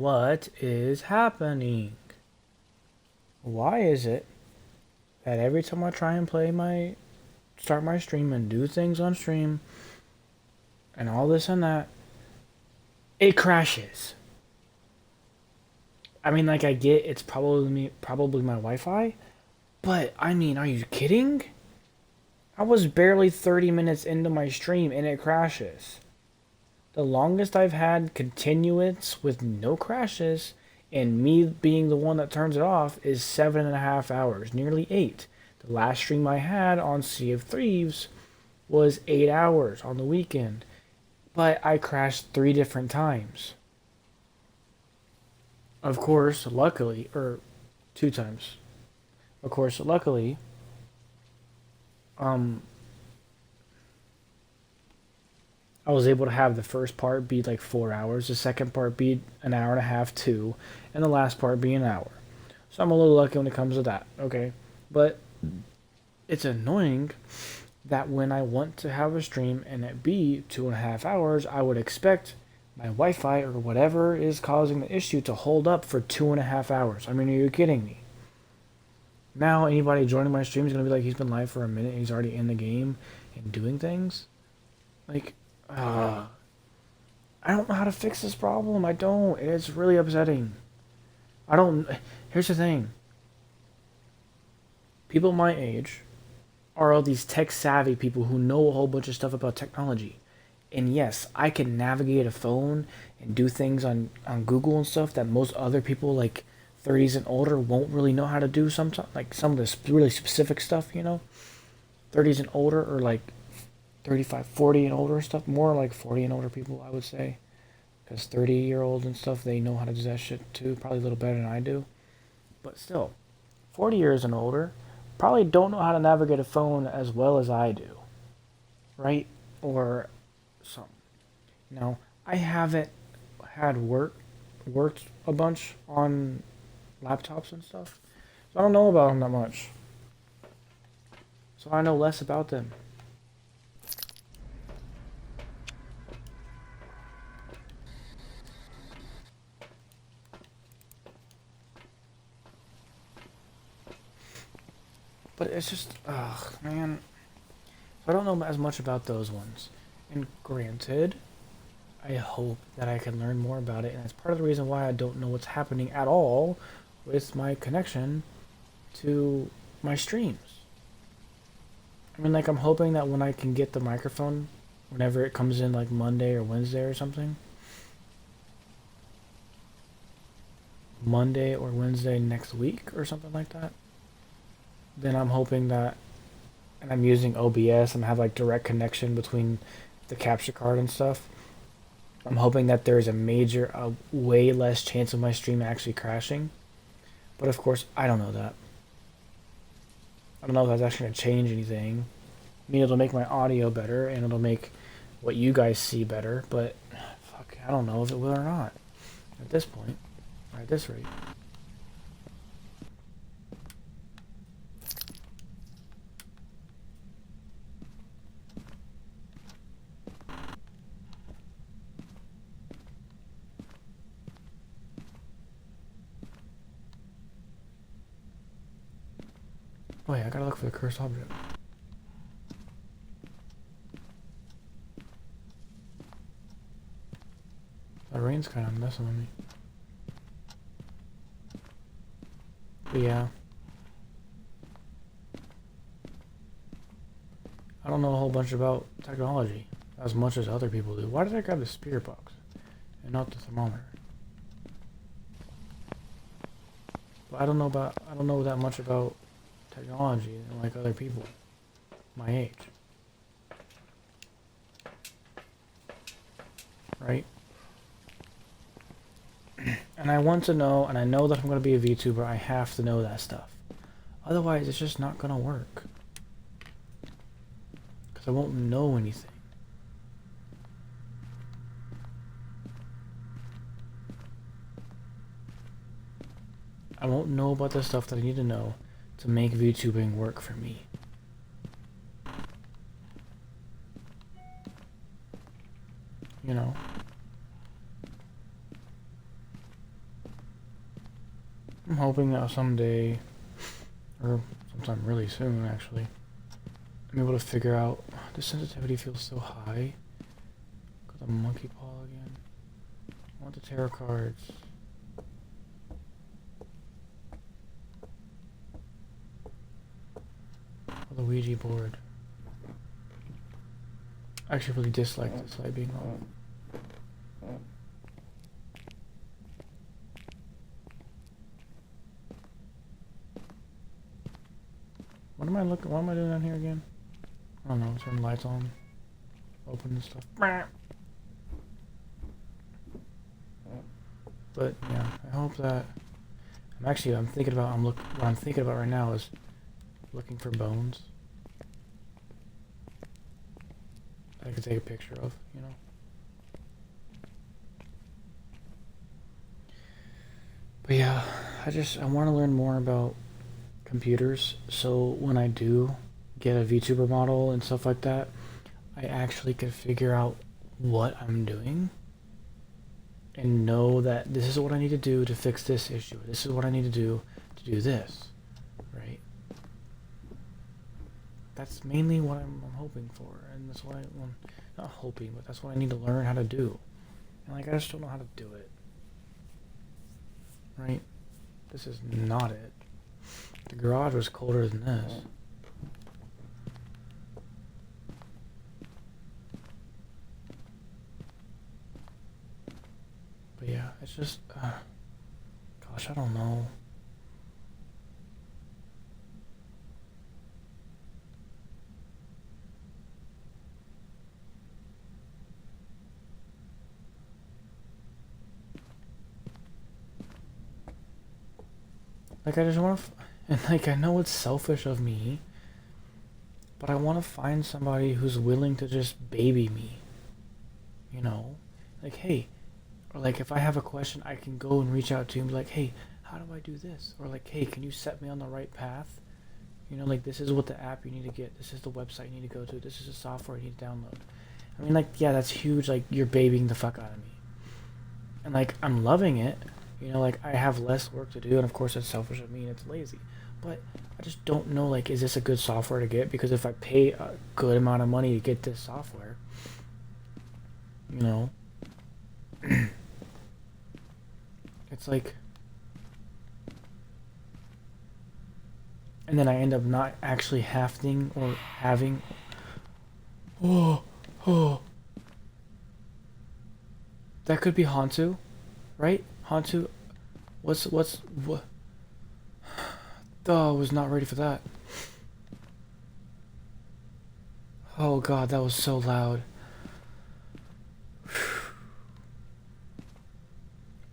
What is happening? Why is it that every time I try and start my stream and do things on stream and all this and that, it crashes? I mean, like I get it's probably my Wi-Fi, but I mean, are you kidding? I was barely 30 minutes into my stream and it crashes. The longest I've had continuous with no crashes and me being the one that turns it off is 7.5 hours, nearly 8. The last stream I had on Sea of Thieves was 8 hours on the weekend, but I crashed 3 different times. Of course, luckily, or 2 times. Of course, luckily, um, I was able to have the first part be like 4 hours, the second part be an hour and a half, two, and the last part be an hour. So I'm a little lucky when it comes to that, okay? But it's annoying that when I want to have a stream and it be 2.5 hours, I would expect my Wi-Fi or whatever is causing the issue to hold up for 2.5 hours. I mean, are you kidding me? Now anybody joining my stream is gonna be like, he's been live for a minute and he's already in the game and doing things. Like, uh, I don't know how to fix this problem. I don't. It's really upsetting. I don't. Here's the thing. People my age are all these tech savvy people who know a whole bunch of stuff about technology. And yes, I can navigate a phone and do things on Google and stuff that most other people like 30s and older won't really know how to do sometimes. Like some of this really specific stuff, 30s and older or like 35, 40 and older stuff. More like 40 and older people, I would say. Because 30-year-olds and stuff, they know how to do that shit too. Probably a little better than I do. But still, 40 years and older probably don't know how to navigate a phone as well as I do. Right? Or some. I haven't had worked a bunch on laptops and stuff. So I don't know about them that much. So I know less about them. But it's just, ugh, man. So I don't know as much about those ones. And granted, I hope that I can learn more about it, and that's part of the reason why I don't know what's happening at all with my connection to my streams. I mean, like, I'm hoping that when I can get the microphone, whenever it comes in, like Monday or Wednesday or something, Monday or Wednesday next week or something like that, then I'm hoping that, and I'm using OBS and have like direct connection between the capture card and stuff. I'm hoping that there's a way less chance of my stream actually crashing. But of course, I don't know that. I don't know if that's actually going to change anything. I mean, it'll make my audio better and it'll make what you guys see better, but fuck, I don't know if it will or not at this point, or at this rate. Oh yeah, I gotta look for the cursed object. The rain's kind of messing with me. But yeah. I don't know a whole bunch about technology as much as other people do. Why did I grab the spirit box and not the thermometer? But I don't know that much about technology like other people my age. Right? And I want to know, and I know that I'm going to be a VTuber, I have to know that stuff. Otherwise, it's just not going to work. Because I won't know anything. I won't know about the stuff that I need to know to make VTubing work for me. You know? I'm hoping that someday, or sometime really soon actually, I'm able to figure out, the sensitivity feels so high. Got the monkey paw again. I want the tarot cards. Or the Ouija board. I actually really dislike this light being on. What am I doing down here again? I don't know, turn lights on. Open and stuff. But yeah, I hope that what I'm thinking about right now is looking for bones that I could take a picture of, you know. But yeah, I want to learn more about computers, so when I do get a VTuber model and stuff like that, I actually could figure out what I'm doing and know that this is what I need to do to fix this issue. This is what I need to do this, right? That's mainly what I'm hoping for, and that's what not hoping, but that's what I need to learn how to do. And like, I just don't know how to do it, right? This is not it. The garage was colder than this. But yeah, it's just, gosh, I don't know. Like, I just want to, and like, I know it's selfish of me, but I want to find somebody who's willing to just baby me. You know? Like, hey, or like, if I have a question, I can go and reach out to him and be like, hey, how do I do this? Or like, hey, can you set me on the right path? You know, like, this is what the app you need to get. This is the website you need to go to. This is the software you need to download. I mean, like, yeah, that's huge. Like, you're babying the fuck out of me. And like, I'm loving it. You know, like, I have less work to do, and of course it's selfish of me and it's lazy. But I just don't know, like, is this a good software to get? Because if I pay a good amount of money to get this software, you know, it's like, and then I end up not actually having, oh, oh, that could be Hantu, right? Hantu, what? Oh, I was not ready for that. Oh god, that was so loud.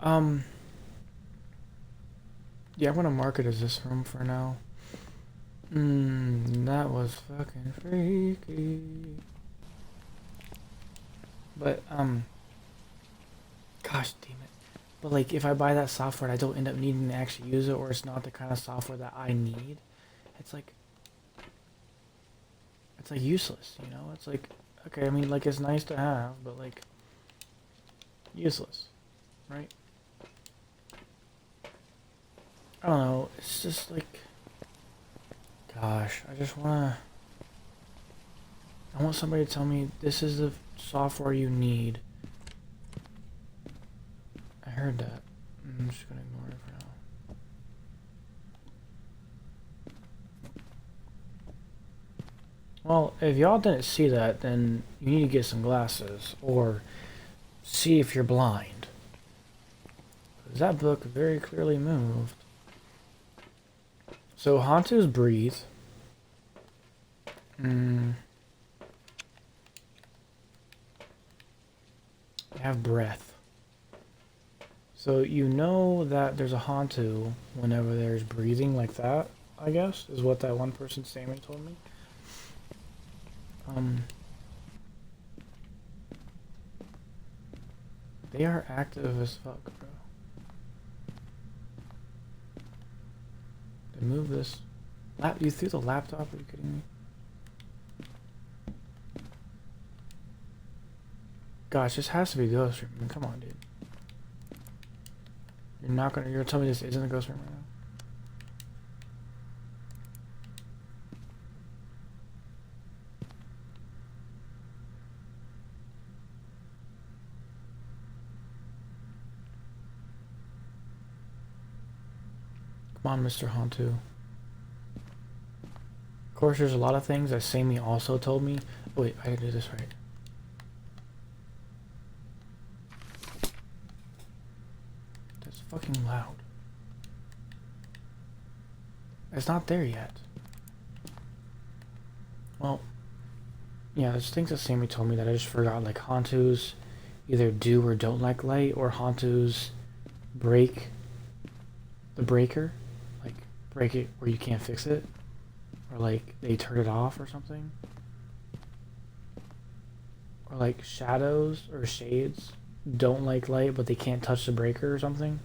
Yeah, I'm gonna mark it as this room for now. That was fucking freaky. But, gosh damn it. But like, if I buy that software and I don't end up needing to actually use it, or it's not the kind of software that I need, it's like useless, you know? It's like, okay, I mean, like, it's nice to have, but like, useless, right? I don't know, it's just like, gosh, I want somebody to tell me this is the software you need. I heard that. I'm just gonna ignore it for now. Well, if y'all didn't see that, then you need to get some glasses, or see if you're blind. Because that book very clearly moved. So, Hantu's breathe. They have breath. So you know that there's a Hantu whenever there's breathing like that, I guess, is what that one person Sammy told me. They are active as fuck, bro. They move this. You threw the laptop? Are you kidding me? Gosh, this has to be Ghost. I mean, come on, dude. You're gonna tell me this isn't a ghost room right now? Come on, Mr. Hantu. Of course, there's a lot of things that Sammy also told me. Oh, wait, I didn't do this right. That's fucking loud. It's not there yet. Well, yeah, there's things that Sammy told me that I just forgot. Like, Hantus either do or don't like light, or Hantus break the breaker. Like, break it where you can't fix it. Or, like, they turn it off or something. Or, like, shadows or shades don't like light, but they can't touch the breaker or something.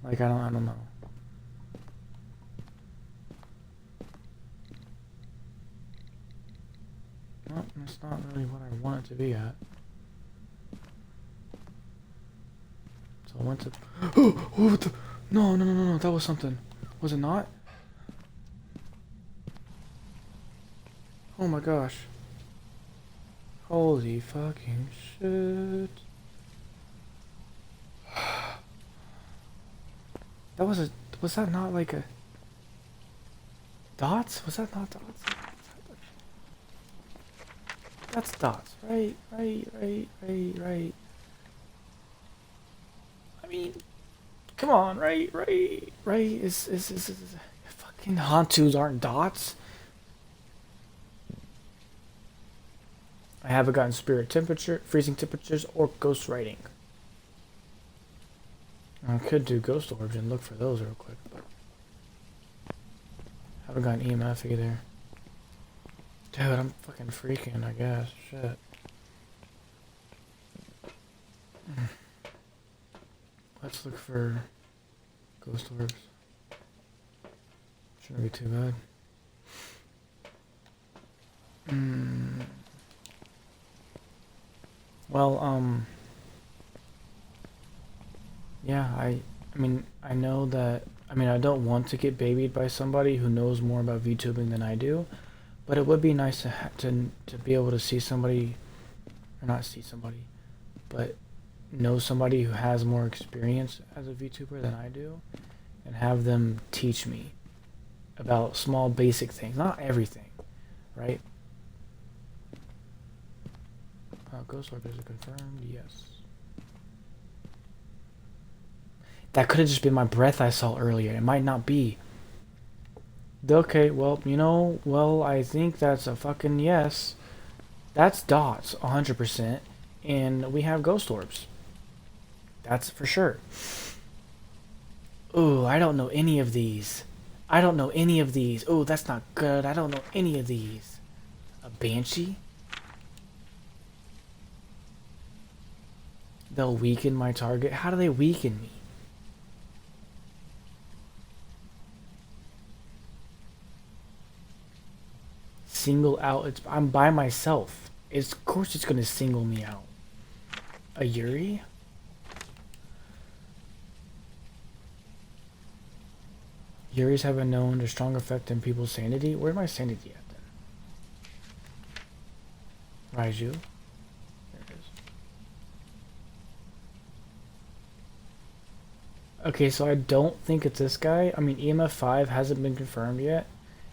Like, I don't know. Well, that's not really what I want it to be at. So I went to... Oh, what the... No, that was something. Was it not? Oh my gosh. Holy fucking shit. That was a... Was that not like a... Dots? Was that not dots? That's dots. Right. I mean... Come on, right? Is fucking Hantus aren't dots? I haven't gotten spirit temperature, freezing temperatures, or ghost writing. I could do ghost orbs and look for those real quick, but haven't gotten EMF either. Dude, I'm fucking freaking, I guess. Shit. Let's look for ghost orbs. Shouldn't be too bad. Well, yeah, I mean, I know that, I mean, I don't want to get babied by somebody who knows more about VTubing than I do, but it would be nice to be able to see somebody, or not see somebody, but know somebody who has more experience as a VTuber than I do, and have them teach me about small basic things, not everything, right? Ghost orb, is it confirmed? Yes. That could have just been my breath I saw earlier. It might not be. Okay, well, you know, well, I think that's a fucking yes. That's dots, 100%. And we have ghost orbs. That's for sure. Ooh, I don't know any of these. Ooh, that's not good. I don't know any of these. A banshee? They'll weaken my target. How do they weaken me? Single out. I'm by myself. Of course it's gonna single me out. A Yuri? Yuris have been known to strong effect on people's sanity. Where's my sanity at then? Raiju? There it is. Okay, so I don't think it's this guy. I mean, EMF 5 hasn't been confirmed yet.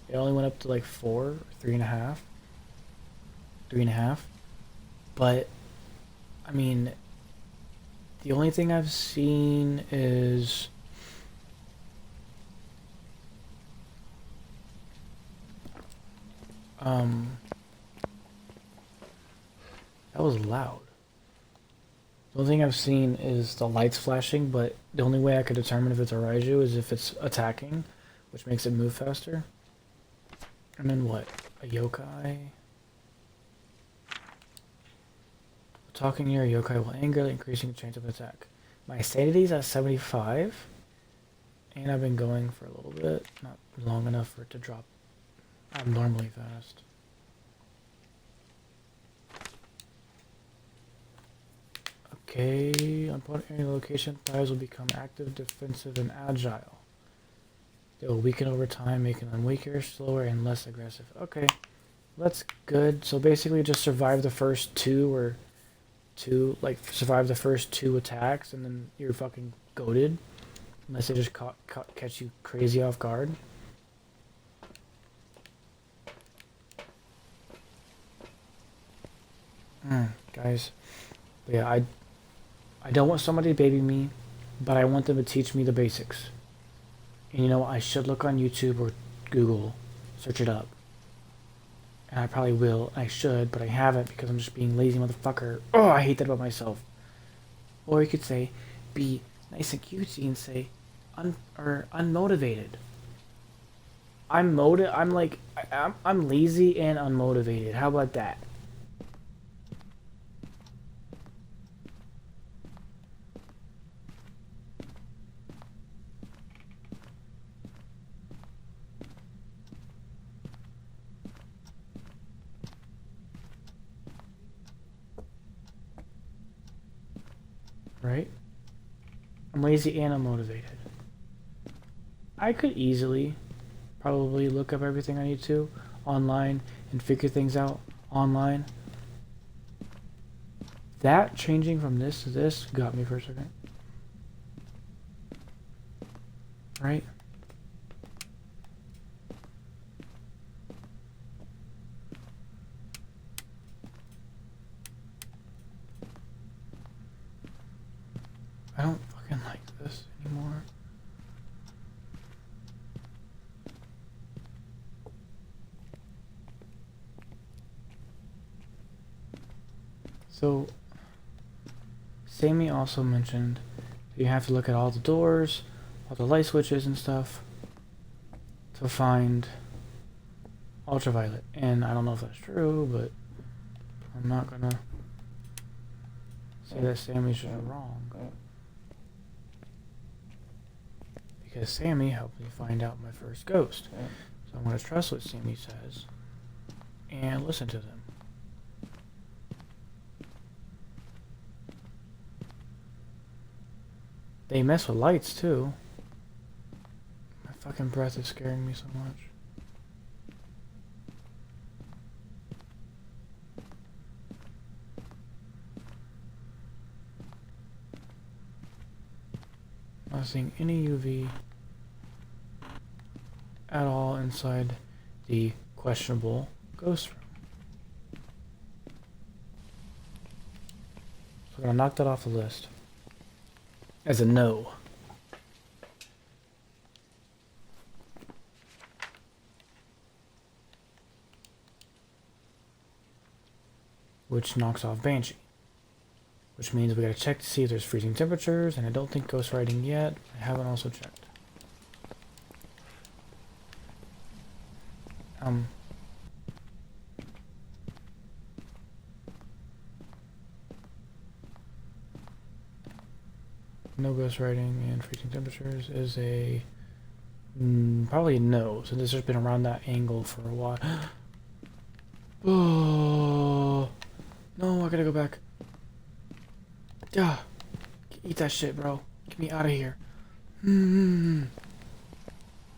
It only went up to like 4, 3.5. 3.5. But, I mean, the only thing I've seen is... that was loud. The only thing I've seen is the lights flashing, but the only way I could determine if it's a Raiju is if it's attacking, which makes it move faster. And then what? A yokai? Talking near a yokai will angrily increasing the chance of attack. My sanity's at 75, and I've been going for a little bit, not long enough for it to drop abnormally fast. Okay, upon any location, thighs will become active, defensive, and agile. They will weaken over time, making them weaker, slower, and less aggressive. Okay, that's good. So basically just survive the first survive the first two attacks, and then you're fucking goated. Unless they just catch you crazy off guard. Guys. But yeah, I don't want somebody to baby me, but I want them to teach me the basics. And you know, I should look on YouTube or Google, search it up. And I probably will. I should, but I haven't because I'm just being lazy motherfucker. Oh, I hate that about myself. Or you could say, be nice and cutesy and say, unmotivated. I'm lazy and unmotivated. How about that? Right? I'm lazy and unmotivated. I could easily probably look up everything I need to online and figure things out online. That changing from this to this got me for a second. Right? I don't fucking like this anymore. So, Sammy also mentioned that you have to look at all the doors, all the light switches and stuff to find ultraviolet. And I don't know if that's true, but I'm not gonna say that Sammy's just wrong. Because Sammy helped me find out my first ghost. So I'm gonna trust what Sammy says and listen to them. They mess with lights too. My fucking breath is scaring me so much. Not seeing any UV at all inside the questionable ghost room. So I'm gonna knock that off the list as a no. Which knocks off Banshee. Which means we gotta check to see if there's freezing temperatures, and I don't think ghost writing yet. I haven't also checked. No ghost writing and freezing temperatures is a probably a no, since it's just been around that angle for a while. Oh no, I gotta go back. Yeah, eat that shit, bro. Get me out of here.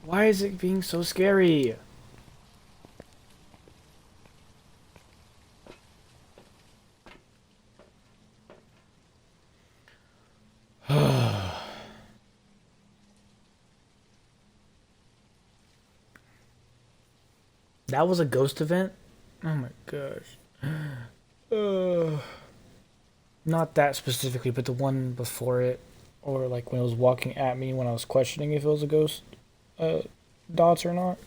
Why is it being so scary? That was a ghost event? Oh my gosh. Not that specifically, but the one before it, or like when it was walking at me when I was questioning if it was a ghost dots or not.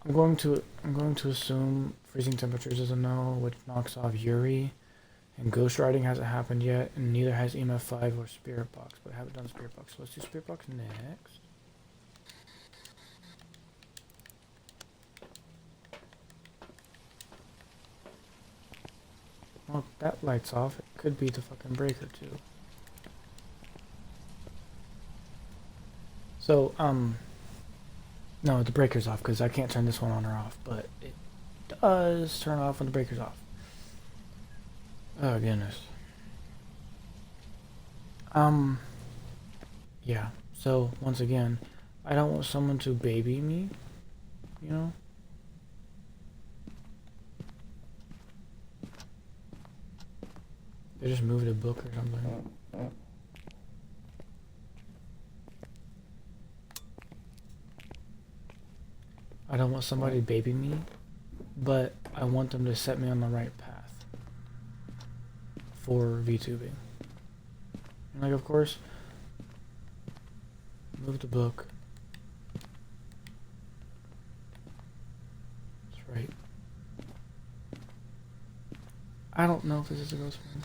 I'm going to assume freezing temperatures is a no, which knocks off Yuri, and ghost riding hasn't happened yet, and neither has EMF5 or Spirit Box, but I haven't done Spirit Box. So let's do Spirit Box next. Well, that light's off. It could be the fucking breaker too. So, no, the breaker's off because I can't turn this one on or off, but it does turn off when the breaker's off. Oh, goodness. Um, yeah. So, once again, I don't want someone to baby me, you know? They just moved a book or something. I don't want somebody to baby me, but I want them to set me on the right path for VTubing. And like, of course, move the book. That's right. I don't know if this is a ghost one.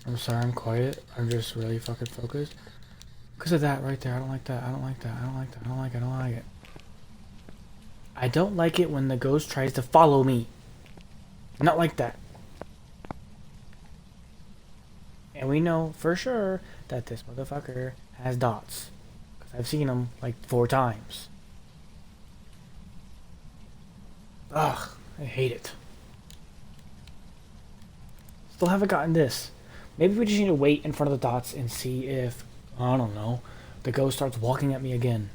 I'm sorry I'm quiet. I'm just really fucking focused. Because of that right there. I don't like that. I don't like that. I don't like that. I don't like it. I don't like it. I don't like it when the ghost tries to follow me. Not like that. And we know for sure that this motherfucker has dots. Because I've seen him like 4 times. Ugh, I hate it. Still haven't gotten this. Maybe we just need to wait in front of the dots and see if, I don't know, the ghost starts walking at me again.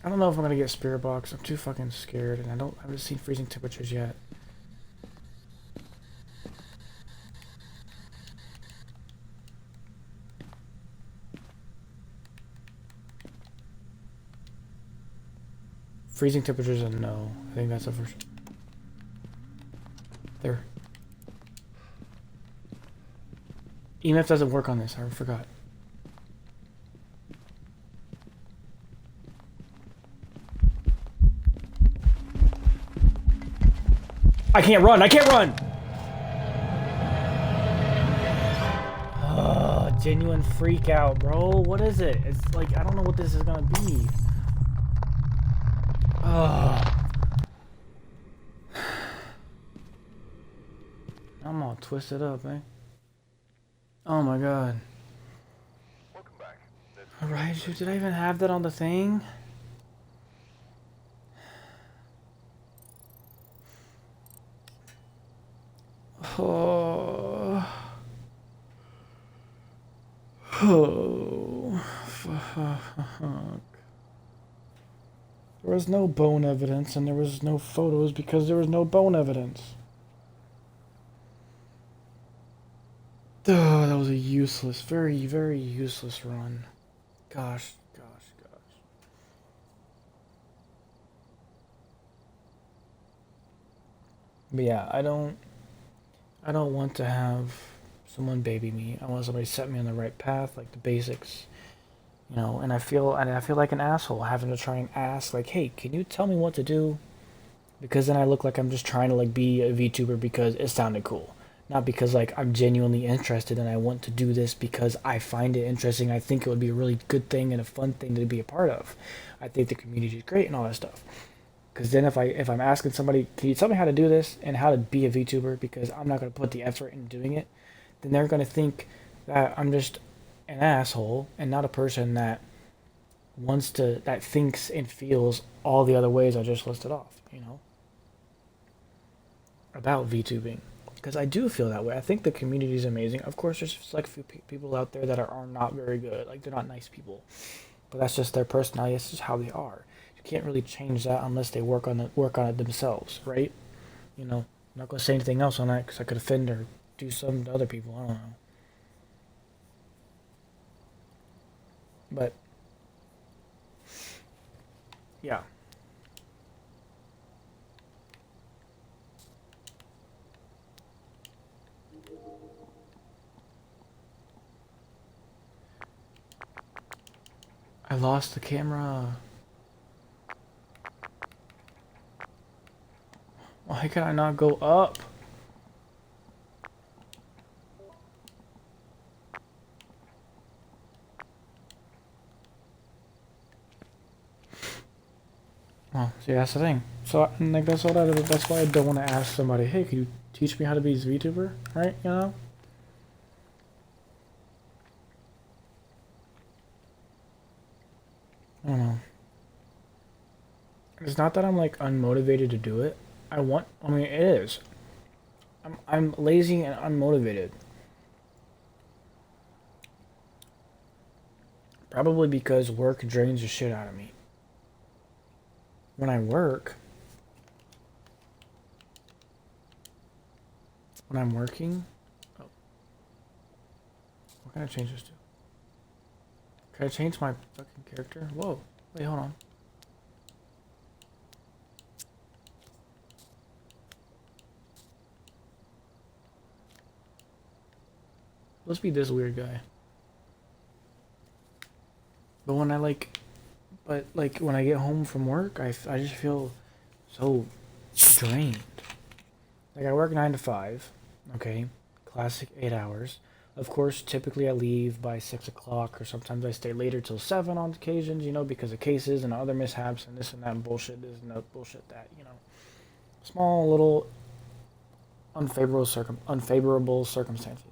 I don't know if I'm gonna get spirit box. I'm too fucking scared, and I haven't seen freezing temperatures yet. Freezing temperatures a no. I think that's the first. There. EMF doesn't work on this. I forgot. I can't run. I can't run. Genuine freak out, bro. What is it? It's like I don't know what this is gonna be. I'm all twisted up, eh? Oh my god. Welcome back. Alright, dude, did I even have that on the thing? Oh. Oh. Fuck. There was no bone evidence and there was no photos because there was no bone evidence. That was a useless, very, very useless run. Gosh. But yeah, I don't want to have someone baby me. I want somebody to set me on the right path, like the basics. You know, and I feel like an asshole having to try and ask like, "Hey, can you tell me what to do?" Because then I look like I'm just trying to like be a VTuber because it sounded cool. Not because like I'm genuinely interested and I want to do this because I find it interesting. I think it would be a really good thing and a fun thing to be a part of. I think the community is great and all that stuff. Because then if I'm asking somebody, can you tell me how to do this and how to be a VTuber because I'm not going to put the effort in doing it, then they're going to think that I'm just an asshole and not a person that that thinks and feels all the other ways I just listed off, you know, about VTubing. Because I do feel that way. I think the community is amazing. Of course, there's just like a few people out there that are not very good. Like they're not nice people, but that's just their personality. It's just how they are. You can't really change that unless they work on it themselves, right? You know, I'm not gonna say anything else on that because I could offend or do something to other people. I don't know. But yeah. I lost the camera. Why can I not go up? Well, see, that's the thing. So, like, that's why I don't want to ask somebody, hey, can you teach me how to be a VTuber? Right? You know? I don't know. It's not that I'm like unmotivated to do it. I mean, it is. I'm lazy and unmotivated. Probably because work drains the shit out of me. When I work, when I'm working, oh, what can I change this to? Can I change my fucking character? Whoa, wait, hold on. Let's be this weird guy. But when I like, but like when I get home from work, I just feel so drained. Like I work 9 to 5, okay, classic 8 hours. Of course, typically I leave by 6 o'clock, or sometimes I stay later till 7 on occasions, you know, because of cases and other mishaps and this and that and bullshit, this and that bullshit that, you know. Small little unfavorable circumstances.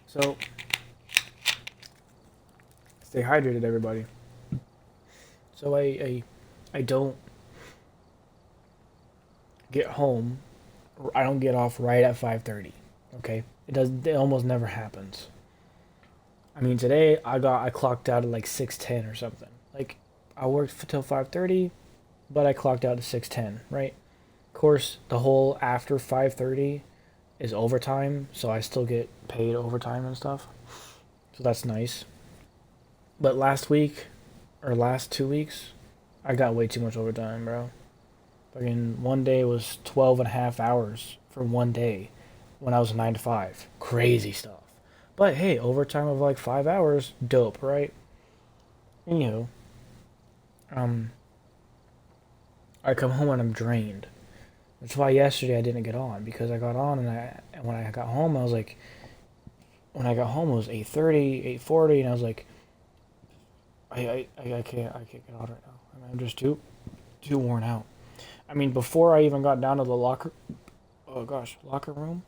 So stay hydrated, everybody. So I don't get home. I don't get off right at 5:30. Okay, it does. It almost never happens. I mean, today I clocked out at like 6:10 or something. Like I worked till 5:30, but I clocked out at 6:10. Right. Of course, the whole after 5:30 is overtime, so I still get paid overtime and stuff. So that's nice. But last week, or last 2 weeks, I got way too much overtime, bro. Fucking one day was 12 and a half hours for one day when I was 9 to 5. Crazy stuff. But hey, overtime of like 5 hours, dope, right? Anywho, um, I come home and I'm drained. That's why yesterday I didn't get on, because I got on and when I got home I was like, when I got home it was 8:30, 8:40, and I was like, I can't get on right now. I mean, I'm just too worn out. I mean, before I even got down to the locker room,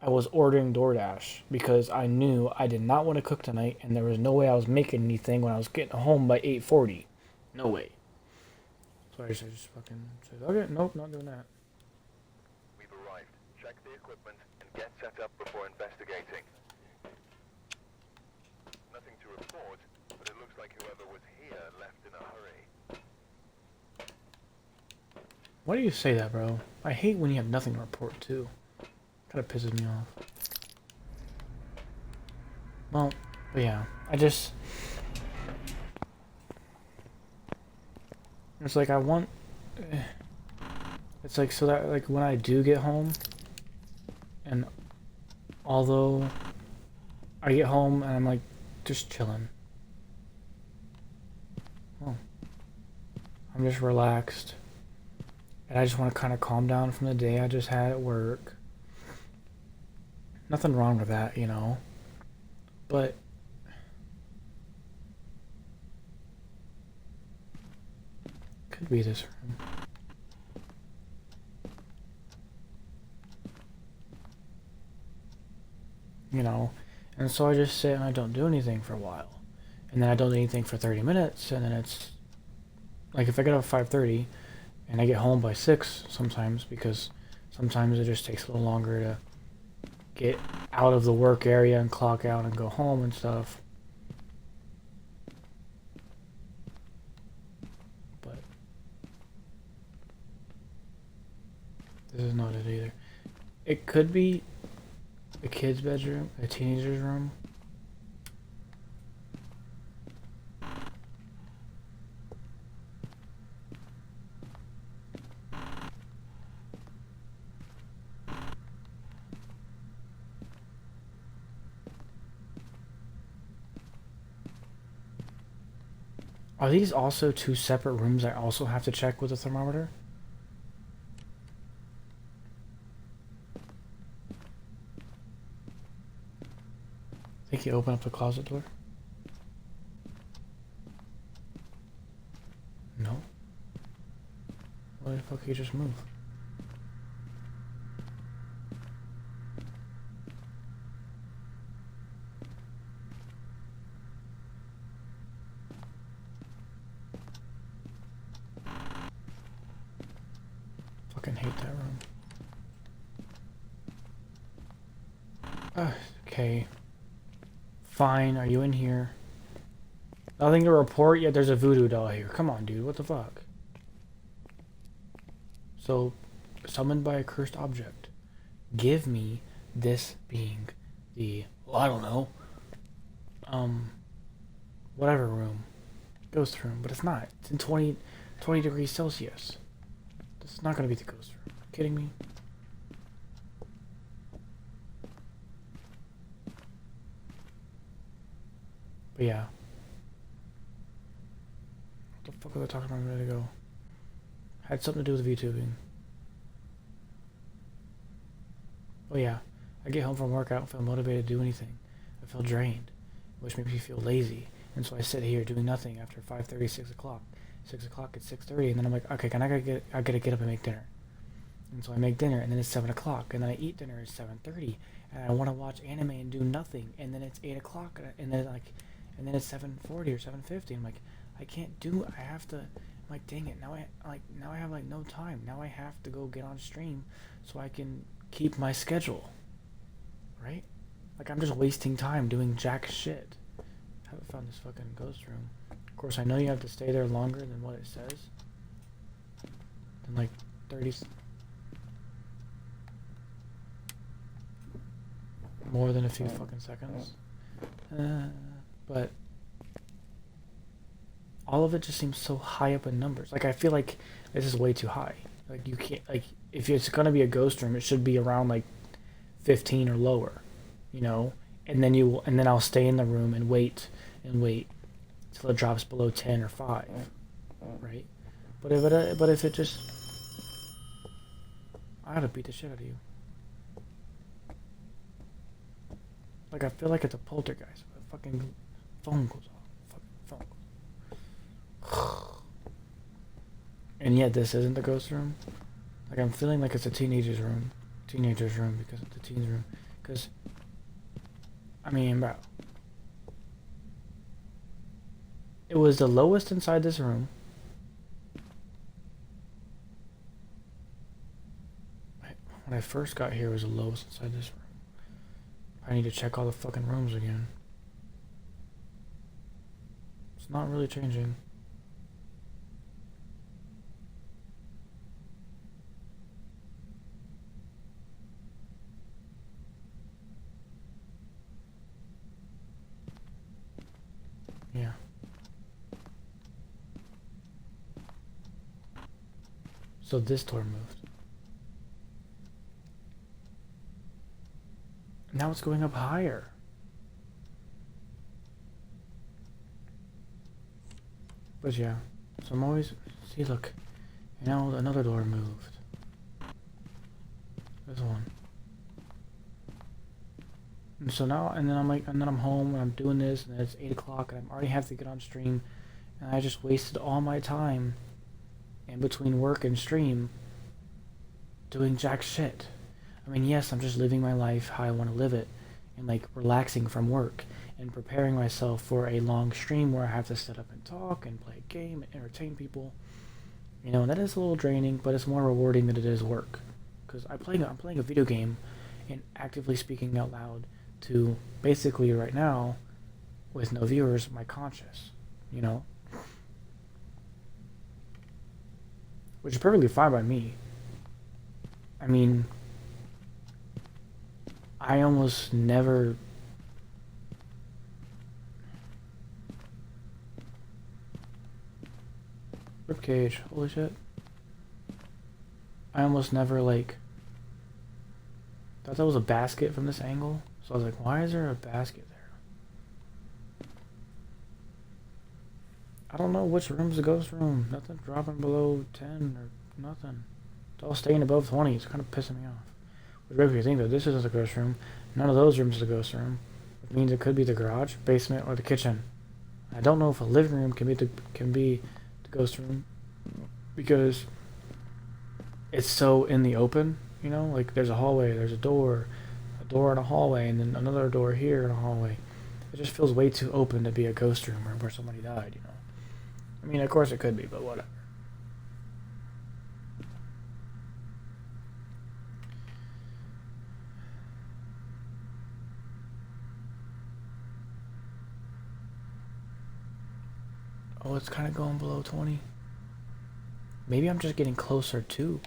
I was ordering DoorDash because I knew I did not want to cook tonight, and there was no way I was making anything when I was getting home by 8:40. No way. So I just fucking said, okay, nope, not doing that. We've arrived. Check the equipment and get set up before investigating. Nothing to report, but it looks like whoever was here left in a hurry. Why do you say that, bro? I hate when you have nothing to report too. Kind of pisses me off. Well, but yeah, it's like I want. It's like so that like when I do get home, and although I get home and I'm like just chilling. Oh, I'm just relaxed. And I just want to kind of calm down from the day I just had at work. Nothing wrong with that, you know. But could be this room. You know. And so I just sit and I don't do anything for a while. And then I don't do anything for 30 minutes, and then it's like if I get up at 5:30 and I get home by 6 sometimes, because sometimes it just takes a little longer to get out of the work area and clock out and go home and stuff. But this is not it either. It could be a kid's bedroom, a teenager's room. Are these also two separate rooms I also have to check with the thermometer? I think you open up the closet door. he just move? Fucking hate that room. Okay. Fine, are you in here? Nothing to report yet. There's a voodoo doll here. Come on, dude. What the fuck? So, summoned by a cursed object. Give me this being the, well, I don't know, whatever room. Ghost room. But it's not. It's in 20 degrees Celsius. It's not going to be the ghost room. Are you kidding me? But yeah. What the fuck was I talking about a minute ago? Had something to do with VTubing. Oh yeah. I get home from work, I don't feel motivated to do anything. I feel drained, which makes me feel lazy. And so I sit here doing nothing after 5:30, 6 o'clock. 6 o'clock, it's 6:30, and then I'm like, okay, I gotta get up and make dinner. And so I make dinner, and then it's 7 o'clock, and then I eat dinner at 7:30, and I want to watch anime and do nothing, and then it's 8 o'clock, and then it's 7:40 or 7:50. I'm like, I can't do. I have to. I'm like, dang it! Now I have like no time. Now I have to go get on stream, so I can keep my schedule. Right? Like I'm just wasting time doing jack shit. I haven't found this fucking ghost room. Of course, I know you have to stay there longer than what it says. Than like 30. More than a few fucking seconds. But all of it just seems so high up in numbers. Like I feel like this is way too high. Like you can't, like if it's gonna be a ghost room, it should be around like 15 or lower, you know. And then I'll stay in the room and wait till it drops below 10 or 5, right? But if it just, I gotta beat the shit out of you. Like I feel like it's a poltergeist. The fucking phone goes off. Fucking phone goes off. And yet this isn't the ghost room. Like I'm feeling like it's a teenager's room because it's the teen's room. Because I mean, bro, it was the lowest inside this room. When I first got here, it was the lowest inside this room. I need to check all the fucking rooms again. It's not really changing. Yeah. So this door moved. Now it's going up higher. But yeah, so I'm always, see look, and now another door moved. This one. And so now, and then I'm home and I'm doing this and it's 8 o'clock and I already have to get on stream and I just wasted all my time in between work and stream doing jack shit. I mean, yes, I'm just living my life how I want to live it and like relaxing from work and preparing myself for a long stream where I have to sit up and talk and play a game and entertain people. You know, and that is a little draining, but it's more rewarding than it is work. Because I'm playing a video game and actively speaking out loud to basically right now, with no viewers, my conscience, you know? Which is perfectly fine by me. I mean, I almost never ribcage, holy shit. I almost never like thought that was a basket from this angle. So I was like, why is there a basket there? I don't know which room's the ghost room. Nothing dropping below 10 or nothing. It's all staying above 20. It's kind of pissing me off. Which makes me think that this isn't the ghost room. None of those rooms is the ghost room. Which means it could be the garage, basement, or the kitchen. I don't know if a living room can be the ghost room because it's so in the open, you know, like there's a hallway, there's a door in a hallway, and then another door here in a hallway. It just feels way too open to be a ghost room or where somebody died, you know. I mean, of course it could be, but whatever. Oh, it's kind of going below 20. Maybe I'm just getting closer too.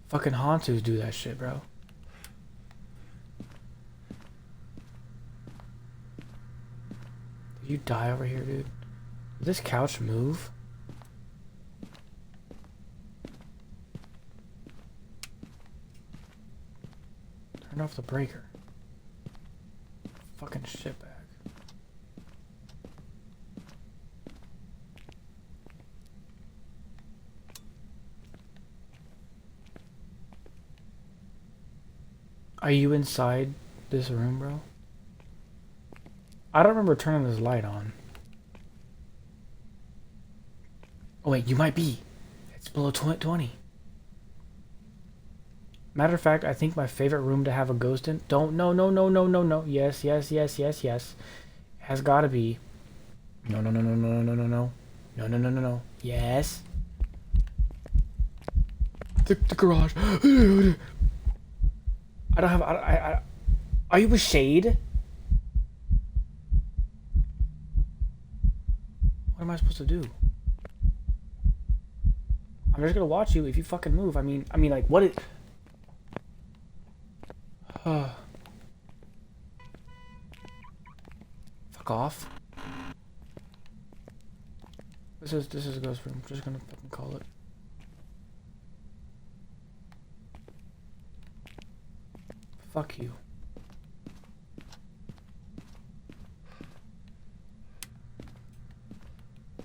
Fucking Hantus do that shit, bro. Did you die over here, dude? Did this couch move? Turn off the breaker. Fucking shitbag. Are you inside this room, bro? I don't remember turning this light on. Oh wait, you might be. It's below 20. Matter of fact, I think my favorite room to have a ghost in. Don't. No, no, no, no, no, no. Yes, yes, yes, yes, yes. Has gotta be. No, no, no, no, no, no, no, no. No, no, no, no, no. Yes. The garage. I don't have. Are you a shade? What am I supposed to do? I'm just gonna watch you if you fucking move. I mean, like, what is? Fuck off. This is a ghost room. I'm just gonna fucking call it. Fuck you. Oh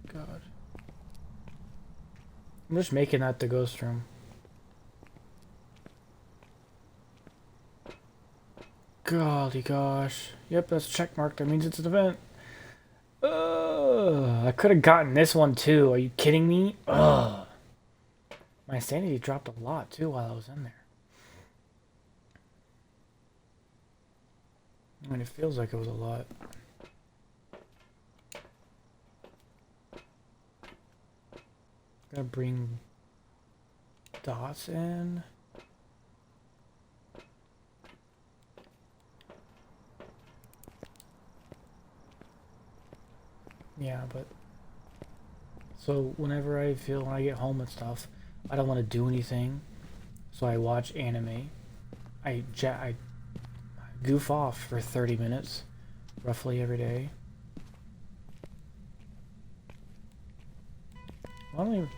my god. I'm just making that the ghost room. Golly gosh. Yep, that's check marked. That means it's an event. I could have gotten this one too. Are you kidding me? Ugh. My sanity dropped a lot too while I was in there. I mean, it feels like it was a lot. Gotta bring dots in. Yeah, but so whenever I feel when I get home and stuff, I don't want to do anything, so I watch anime. I goof off for 30 minutes, roughly every day. I don't even.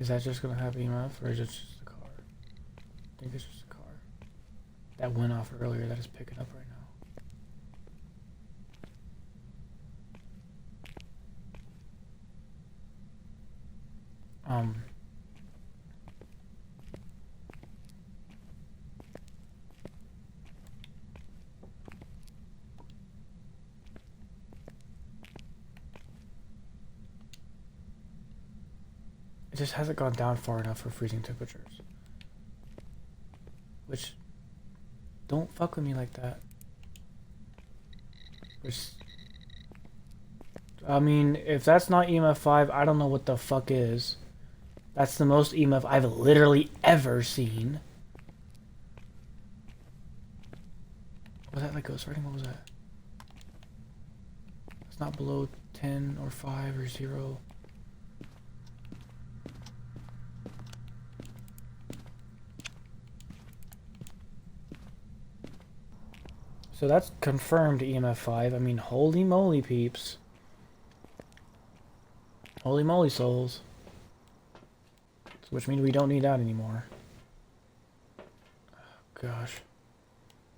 Is that just gonna have EMF, or is it just the car? I think it's just a car. That went off earlier, that is picking up right now. It just hasn't gone down far enough for freezing temperatures. Which, don't fuck with me like that. I mean, if that's not EMF 5, I don't know what the fuck is. That's the most EMF I've literally ever seen. Was that like ghost writing? What was that? It's not below 10 or 5 or 0. So that's confirmed EMF 5. I mean, holy moly, peeps. Holy moly, souls. Which means we don't need that anymore. Oh, gosh.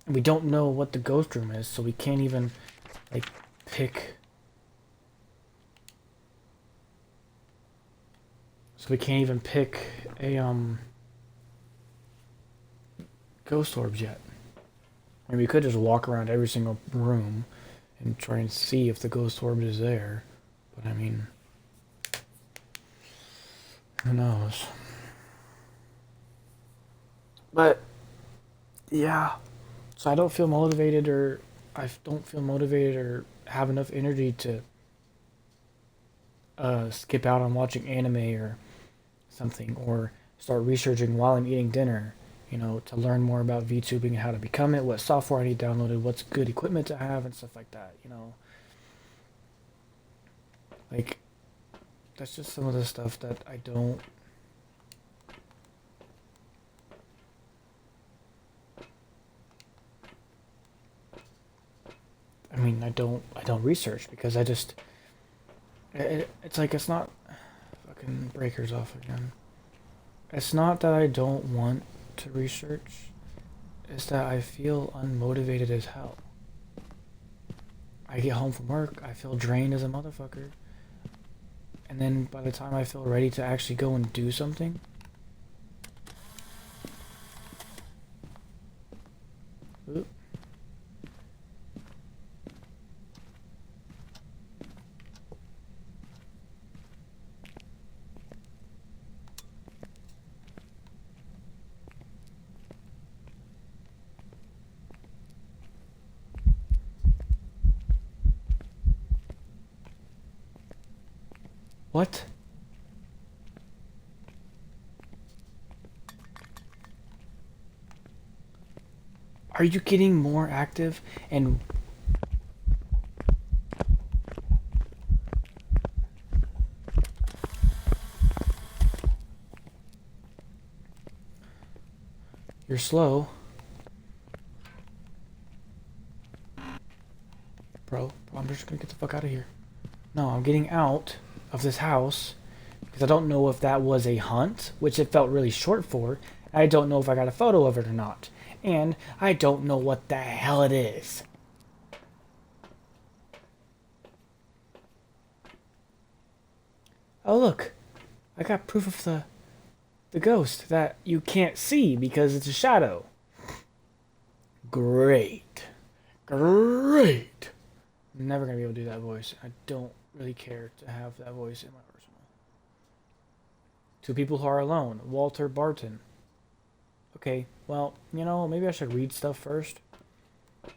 And we don't know what the ghost room is, so we can't even, like, pick. So we can't even pick a ghost orbs yet. I mean, we could just walk around every single room and try and see if the ghost orb is there. But I mean, who knows? But yeah, so I don't feel motivated, or I don't feel motivated or have enough energy to skip out on watching anime or something, or start researching while I'm eating dinner. You know, to learn more about VTubing and how to become it, what software I need downloaded, what's good equipment to have, and stuff like that. You know, like that's just some of the stuff that I don't. I mean, I don't research because I just. It's like it's not. Fucking breakers off again. It's not that I don't want to research. It's that I feel unmotivated as hell. I get home from work, I feel drained as a motherfucker. And then by the time I feel ready to actually go and do something, oop, what? Are you getting more active? And you're slow. Bro, I'm just gonna get the fuck out of here. No, I'm getting out of this house because I don't know if that was a hunt, which it felt really short for. I don't know if I got a photo of it or not. And I don't know what the hell it is. Oh look, I got proof of the ghost that you can't see because it's a shadow. Great. Great. I'm never gonna be able to do that voice. I don't really care to have that voice in my arsenal. Two people who are alone. Walter Barton. Okay, well, you know, maybe I should read stuff first.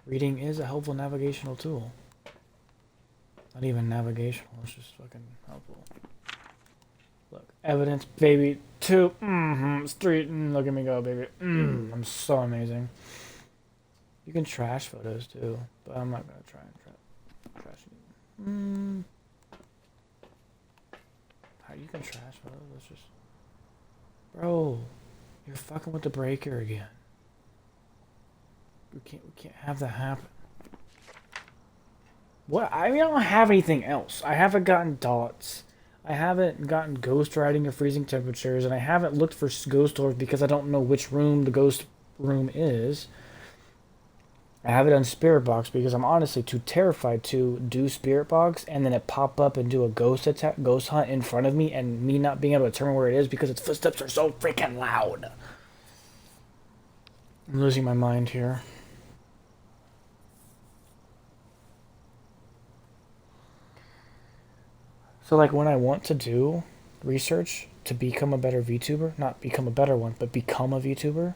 Reading is a helpful navigational tool. Not even navigational, it's just fucking helpful. Look, evidence, baby. 2, street, look at me go, baby. I'm so amazing. You can trash photos too, but I'm not gonna try and trash you. How you can trash photos? Let's just, bro, you're fucking with the breaker again. We can't have that happen. What? I mean, I don't have anything else. I haven't gotten dots. I haven't gotten ghost riding or freezing temperatures, and I haven't looked for ghost orbs because I don't know which room the ghost room is. I have it on Spirit Box because I'm honestly too terrified to do Spirit Box and then it pop up and do a ghost attack, ghost hunt in front of me, and me not being able to determine where it is because its footsteps are so freaking loud. I'm losing my mind here. So like when I want to do research to become a better VTuber, not become a better one, but become a VTuber,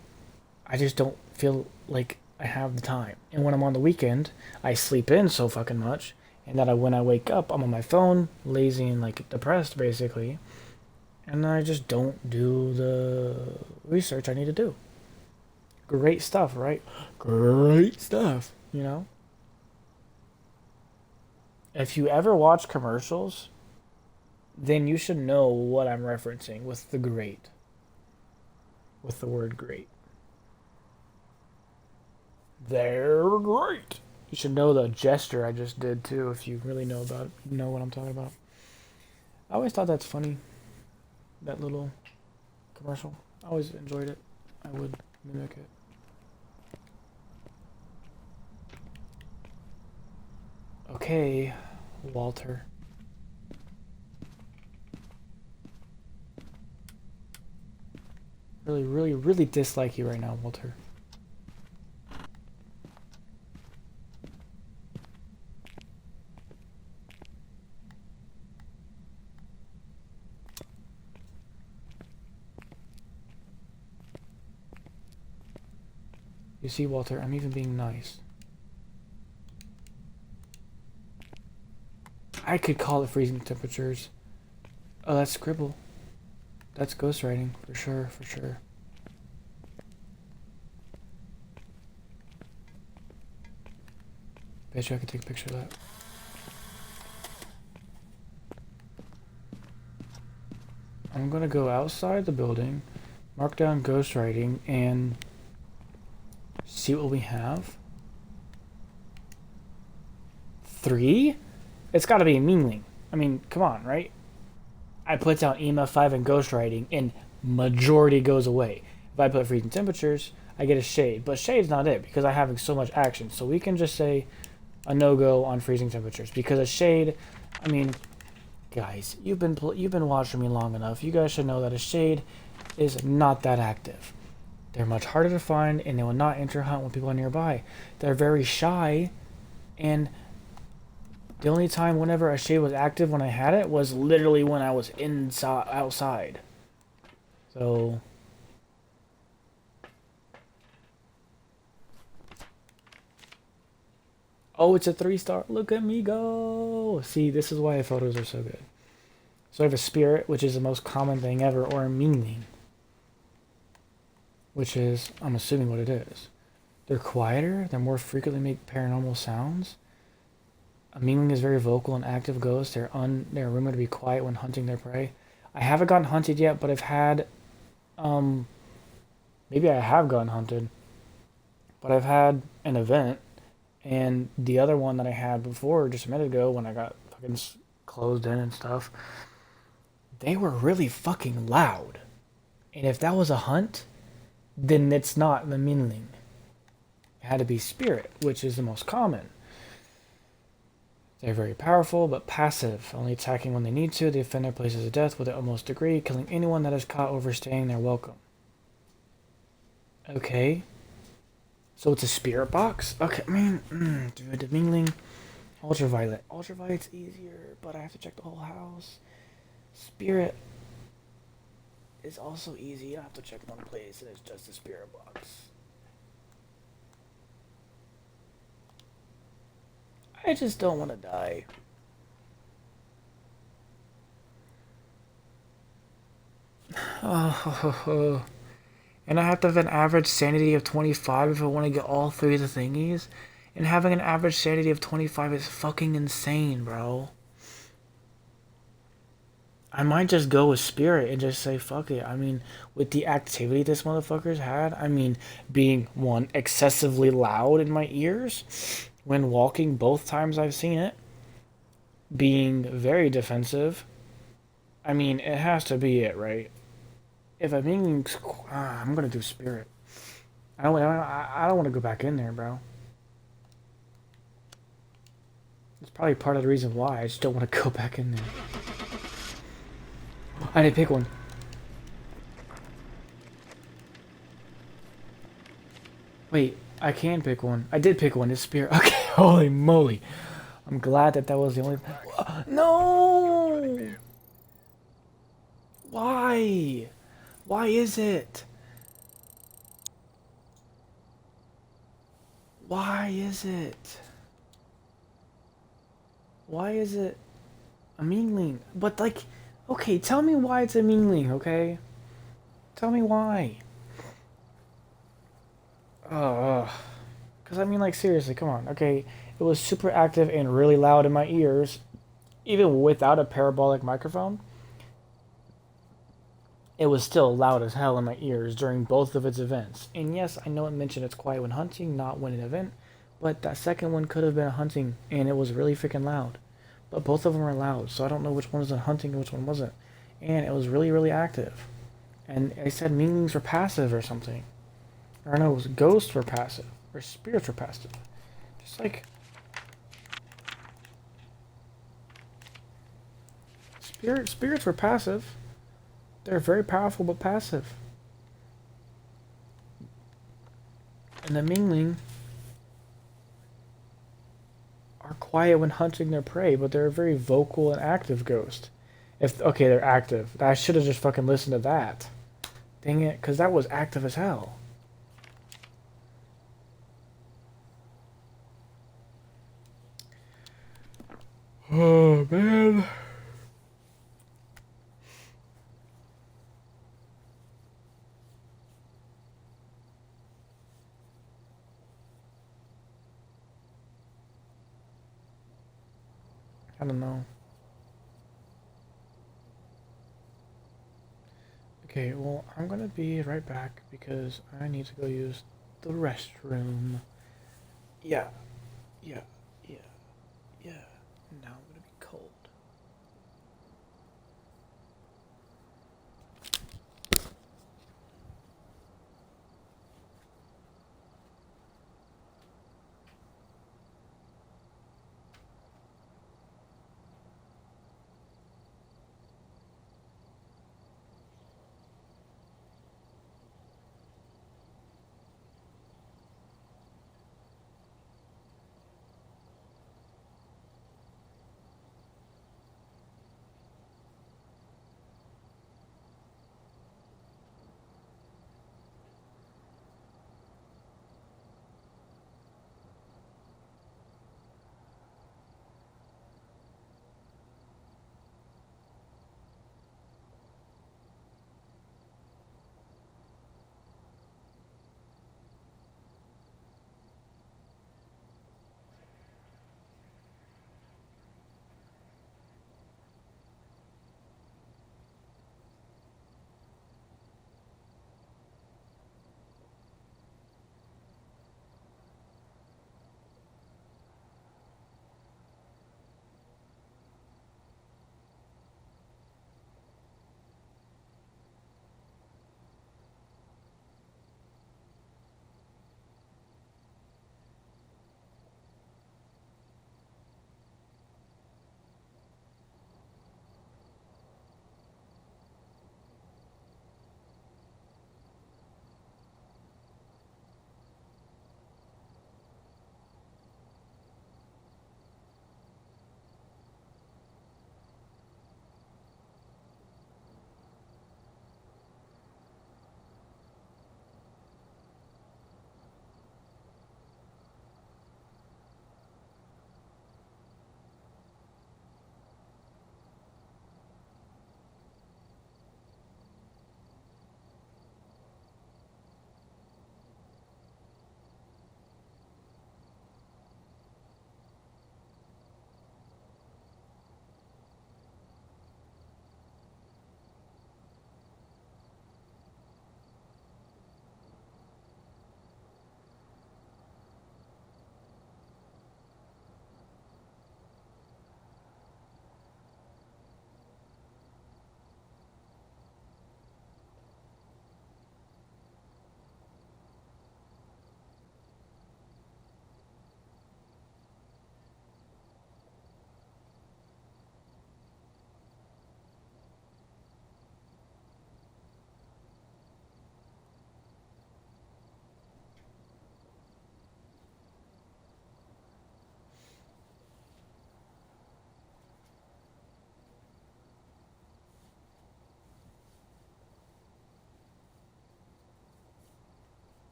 I just don't feel like I have the time. And when I'm on the weekend, I sleep in so fucking much, and that when I wake up, I'm on my phone, lazy and like depressed basically, and I just don't do the research I need to do. Great stuff, right? Great stuff, you know? If you ever watch commercials, then you should know what I'm referencing with the great. With the word great. They're great. You should know the gesture I just did too if you really know what I'm talking about. I always thought that's funny. That little commercial. I always enjoyed it. I would mimic it. Okay, Walter. Really, really, really dislike you right now, Walter. You see, Walter, I'm even being nice. I could call it freezing temperatures. Oh, that's scribble. That's ghostwriting, for sure, for sure. Bet you I could take a picture of that. I'm gonna go outside the building, mark down ghostwriting, and see what we have. 3? It's gotta be a Mingling. I mean, come on, right? I put down EMF 5 and ghostwriting, and majority goes away. If I put freezing temperatures, I get a shade. But shade's not it, because I'm having so much action. So we can just say a no-go on freezing temperatures. Because a shade, I mean, guys, you've been watching me long enough. You guys should know that a shade is not that active. They're much harder to find, and they will not enter hunt when people are nearby. They're very shy, and the only time whenever a shade was active when I had it was literally when I was outside. So oh, it's a 3-star. Look at me go. See, this is why photos are so good. So I have a spirit, which is the most common thing ever, or a meaning, which is, I'm assuming what it is. They're quieter. They more frequently make paranormal sounds. A Mingling is very vocal and active ghost. They're rumored to be quiet when hunting their prey. I haven't gotten hunted yet, but I've had, maybe I have gotten hunted, but I've had an event, and the other one that I had before, just a minute ago, when I got fucking closed in and stuff, they were really fucking loud. And if that was a hunt, then it's not the Mingling. It had to be spirit, which is the most common. They're very powerful, but passive, only attacking when they need to. They defend their places of death with the utmost degree, killing anyone that is caught overstaying their welcome. Okay. So it's a spirit box? Okay, I mean, dude, the Mingling. Ultraviolet. Ultraviolet's easier, but I have to check the whole house. Spirit is also easy. I have to check one place, and it's just a spirit box. I just don't want to die. Oh, and I have to have an average sanity of 25 if I want to get all 3 of the thingies. And having an average sanity of 25 is fucking insane, bro. I might just go with spirit and just say fuck it. I mean, with the activity this motherfucker's had, I mean, being one excessively loud in my ears when walking both times I've seen it, being very defensive. I mean, it has to be it, right? If I'm being, I'm gonna do spirit. I don't want to go back in there, bro. It's probably part of the reason why I just don't want to go back in there. I didn't pick one. Wait, I can pick one. I did pick one. It's spirit. Okay, holy moly. I'm glad that was the only... No! Why? Why is it? Why is it? Why is it a Mingling? But like, okay, tell me why it's a Mingling, okay? Tell me why. Because I mean, like, seriously, come on. Okay, it was super active and really loud in my ears, even without a parabolic microphone. It was still loud as hell in my ears during both of its events. And yes, I know it mentioned it's quiet when hunting, not when an event, but that second one could have been a hunting, and it was really freaking loud. But both of them were loud, so I don't know which one was a hunting and which one wasn't. And it was really, really active. And I said Minglings were passive or something. Or no, it was ghosts were passive. Or spirits were passive. Just like... Spirits were passive. They're very powerful but passive. And the Mingling are quiet when hunting their prey, but they're a very vocal and active ghost. If okay, they're active. I should have just fucking listened to that. Dang it, because that was active as hell. Oh man. I don't know. Okay, well, I'm gonna be right back because I need to go use the restroom. Yeah, yeah, yeah, yeah. Now I'm gonna be cold.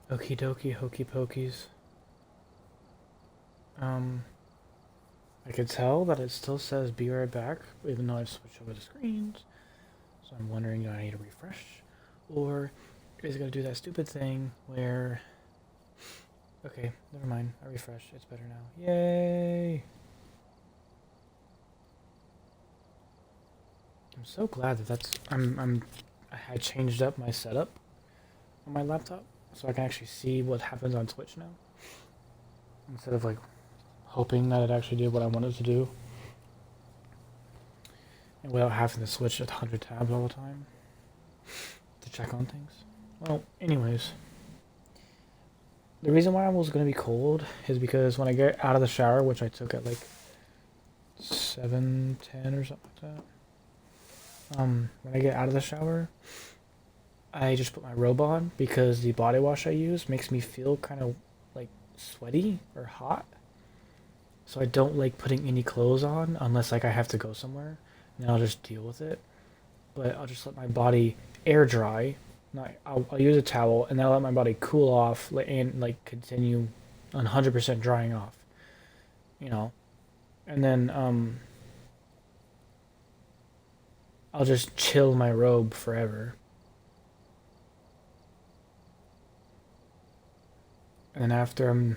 Okie dokie, hokey pokies. Um, I could tell that it still says be right back, even though I've switched over the screens. So I'm wondering, do I need to refresh? Or is it going to do that stupid thing where... Okay, never mind. I refreshed. It's better now. Yay! I'm so glad that I changed up my setup on my laptop. so I can actually see what happens on Twitch now instead of like hoping that it actually did what I wanted to do, and without having to switch 100 tabs all the time to check on things. Well, anyways, the reason why I was gonna be cold is because when I get out of the shower, which I took at like 7:10 or something like that. When I get out of the shower, I just put my robe on because the body wash I use makes me feel kind of like sweaty or hot. So I don't like putting any clothes on unless like I have to go somewhere, and I'll just deal with it. But I'll just let my body air dry. Not, I'll use a towel and then I'll let my body cool off and like continue 100% drying off. You know, and then I'll just chill my robe forever. And then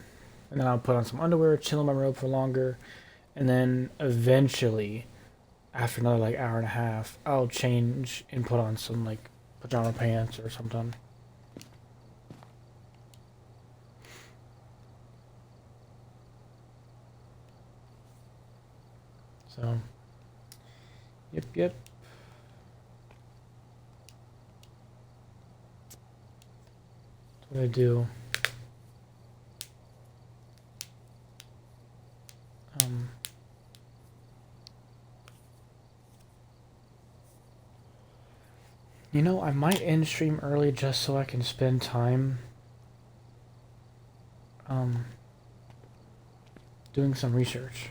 and then I'll put on some underwear, chill in my robe for longer, and then eventually, after another like hour and a half, I'll change and put on some like pajama pants or something. So, yep. That's what I do. You know, I might end stream early just so I can spend time doing some research.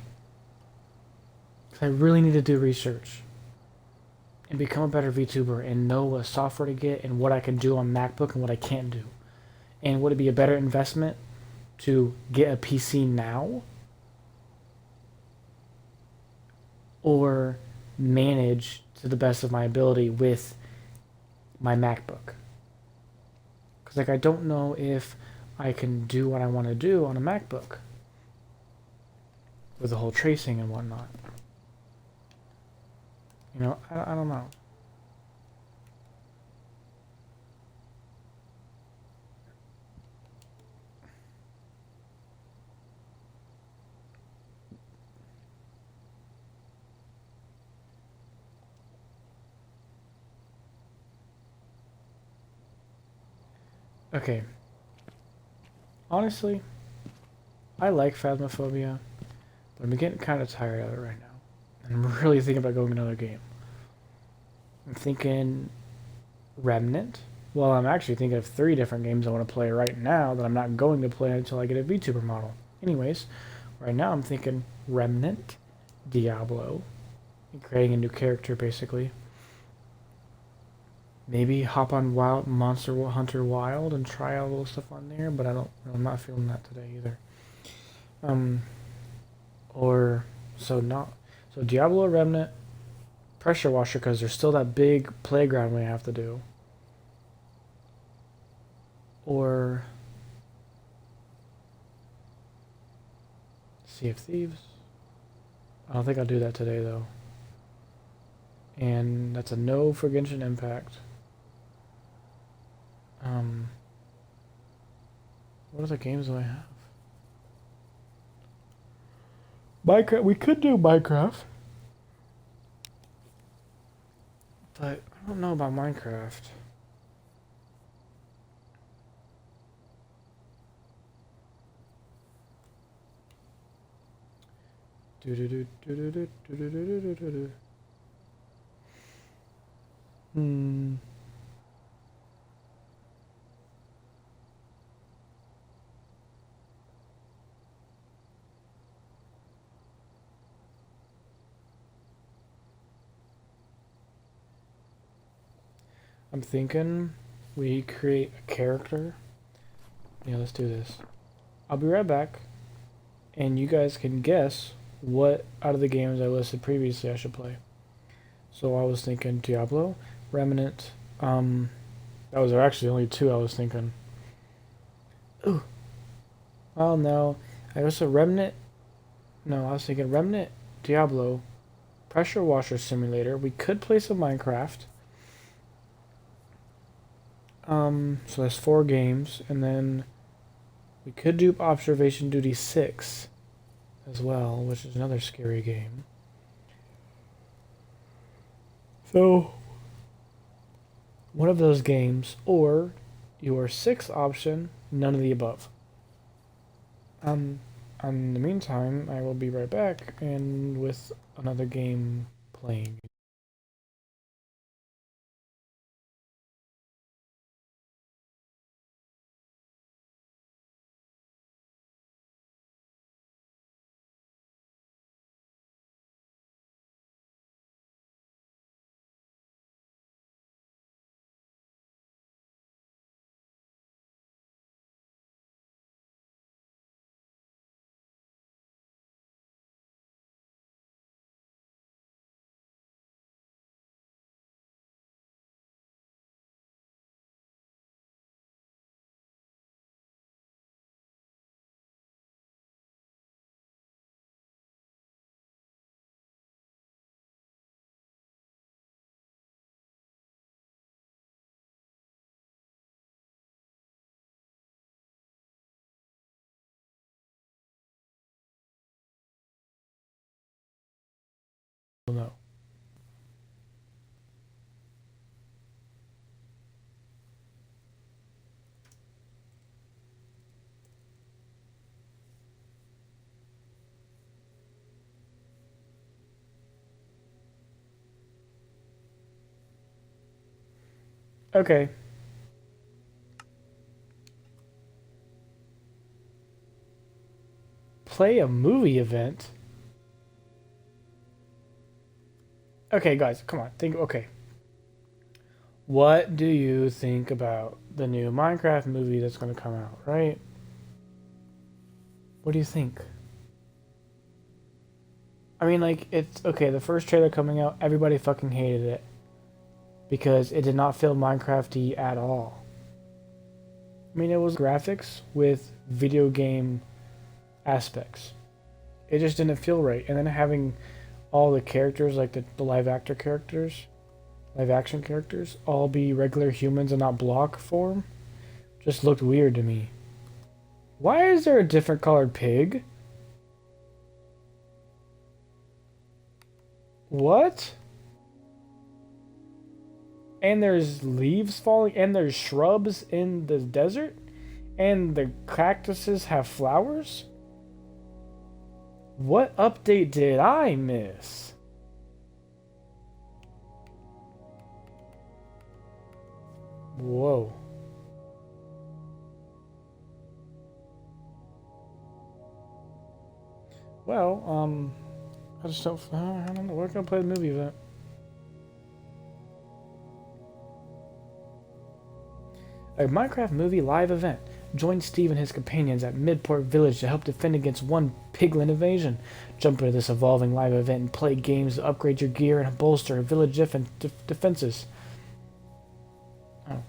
'Cause I really need to do research and become a better VTuber and know what software to get and what I can do on MacBook and what I can't do. And would it be a better investment to get a PC now or manage to the best of my ability with my MacBook? Because like I don't know if I can do what I want to do on a MacBook with the whole tracing and whatnot. You know, I don't know. Okay. Honestly, I like Phasmophobia, but I'm getting kind of tired of it right now. And I'm really thinking about going another game. I'm thinking Remnant. Well, I'm actually thinking of 3 different games I want to play right now that I'm not going to play until I get a VTuber model. Anyways, right now I'm thinking Remnant, Diablo, and creating a new character basically. Maybe hop on Monster Hunter Wild and try all those stuff on there, but I'm not feeling that today either. So Diablo, Remnant, Pressure Washer, because there's still that big playground we have to do. Or Sea of Thieves. I don't think I'll do that today though. And that's a no for Genshin Impact. What other games do I have? Minecraft. We could do Minecraft, but I don't know about Minecraft. Hmm. I'm thinking we create a character. Yeah, let's do this. I'll be right back, and you guys can guess what out of the games I listed previously I should play. So I was thinking Diablo, Remnant. That was actually only 2 I was thinking. Ooh. Oh no, I was a Remnant. No, I was thinking Remnant, Diablo, Pressure Washer Simulator. We could play some Minecraft. So that's 4 games, and then we could do Observation Duty 6 as well, which is another scary game. So, one of those games, or your sixth option, none of the above. Um, in the meantime, I will be right back and with another game playing. No. Okay. Play a movie event. Okay, guys, come on. Think. Okay. What do you think about the new Minecraft movie that's going to come out, right? What do you think? I mean, like, it's okay. The first trailer coming out, everybody fucking hated it because it did not feel Minecrafty at all. I mean, it was graphics with video game aspects. It just didn't feel right. And then having all the characters, like the live action characters, all be regular humans and not block form, just looked weird to me. Why is there a different colored pig? What? And there's leaves falling, and there's shrubs in the desert, and the cactuses have flowers? What update did I miss? Whoa. Well, I just don't. I don't know. We're gonna play the movie event. A Minecraft movie live event. Join Steve and his companions at Midport Village to help defend against one piglin invasion. Jump into this evolving live event and play games to upgrade your gear and bolster village defenses. Oh.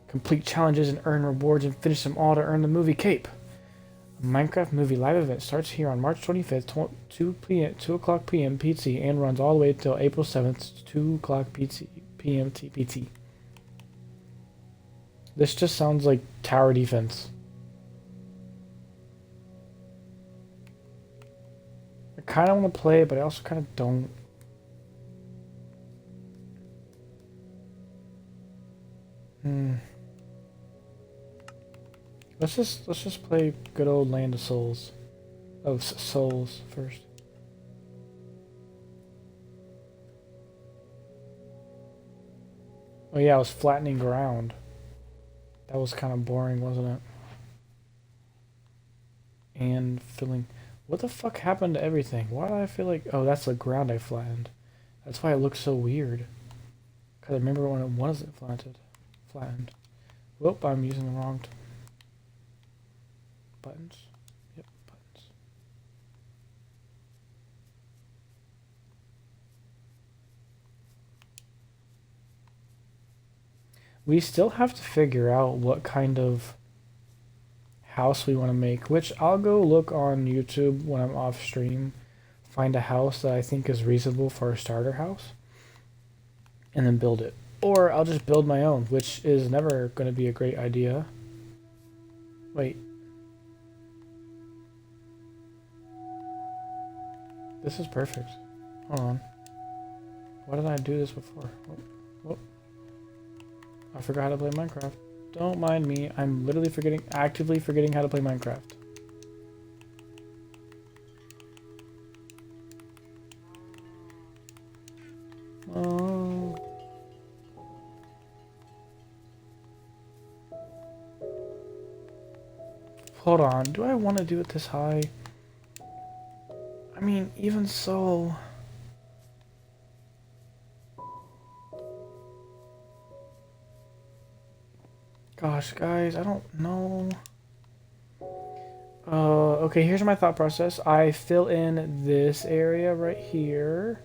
Complete challenges and earn rewards and finish them all to earn the movie cape. A Minecraft movie live event starts here on March 25th, 2 o'clock p.m. PT, and runs all the way until April 7th, 2 o'clock p.m. PT. This just sounds like tower defense. I kind of want to play it, but I also kind of don't. Let's just play good old Land of Souls, Souls first. Oh yeah, I was flattening ground. That was kind of boring, wasn't it? And filling. What the fuck happened to everything? Why do I feel like... Oh, that's the ground I flattened. That's why it looks so weird. Because I remember when it wasn't flattened. Whoop, I'm using the wrong buttons. Yep, buttons. We still have to figure out what kind of house we want to make, which I'll go look on YouTube when I'm off stream, find a house that I think is reasonable for a starter house, and then build it. Or I'll just build my own, which is never going to be a great idea. Wait. This is perfect. Hold on. Why did I do this before? Oh, I forgot how to play Minecraft. Don't mind me. I'm literally actively forgetting how to play Minecraft. Oh. Hold on. Do I want to do it this high? I mean, even so... Gosh, guys, I don't know. Okay, here's my thought process. I fill in this area right here.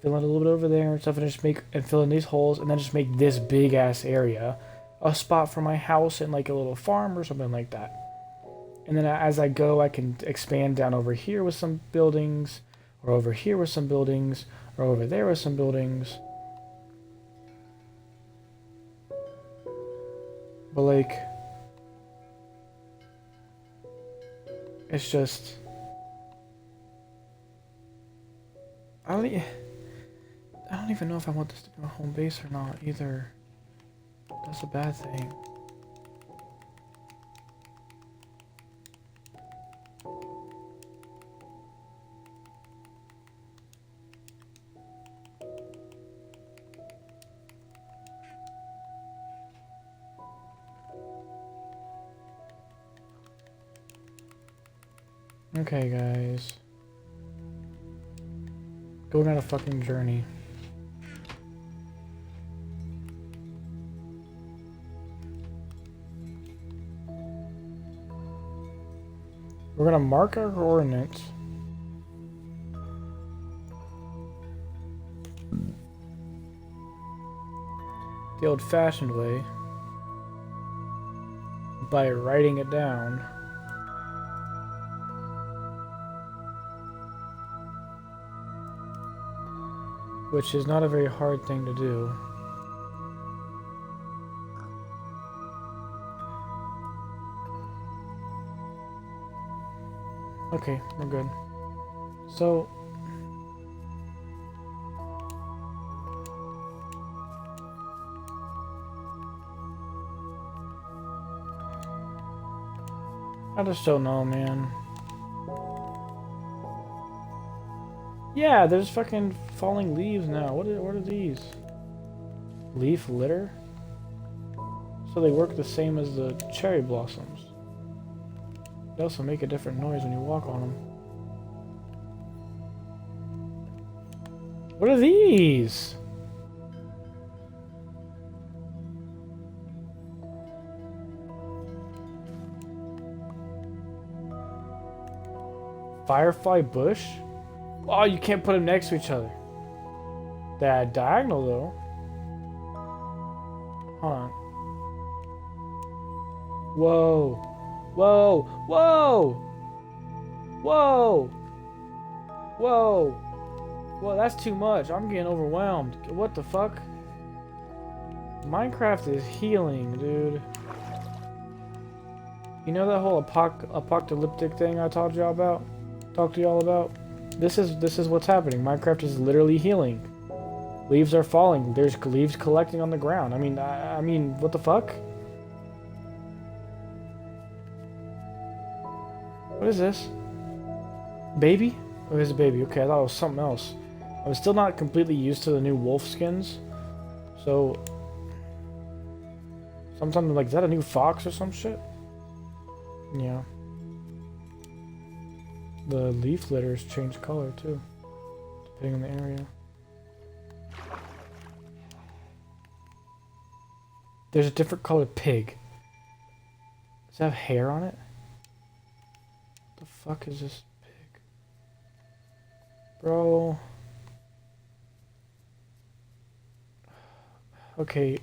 Fill in a little bit over there and stuff, and just fill in these holes, and then just make this big ass area a spot for my house and like a little farm or something like that. And then as I go, I can expand down over here with some buildings, or over here with some buildings, or over there with some buildings. But like, it's just, I don't even know if I want this to be my home base or not either. That's a bad thing. Okay, guys. Going on a fucking journey. We're gonna mark our coordinates. The old-fashioned way. By writing it down. Which is not a very hard thing to do. Okay, we're good. So... I just don't know, man. Yeah, there's fucking falling leaves now. What are these? Leaf litter? So they work the same as the cherry blossoms. They also make a different noise when you walk on them. What are these? Firefly bush? Oh, you can't put them next to each other. They're diagonal though. Hold on. Whoa. Whoa. Whoa. Whoa. Whoa. Whoa, that's too much. I'm getting overwhelmed. What the fuck? Minecraft is healing, dude. You know that whole apocalyptic thing I talked to y'all about? This is what's happening. Minecraft is literally healing. Leaves are falling. There's leaves collecting on the ground. I mean, what the fuck? What is this? Baby? Oh, it's a baby. Okay, I thought it was something else. I was still not completely used to the new wolf skins. So... sometimes like, is that a new fox or some shit? Yeah. The leaf litters change color too, depending on the area. There's a different colored pig. Does it have hair on it? What the fuck is this pig? Bro. Okay.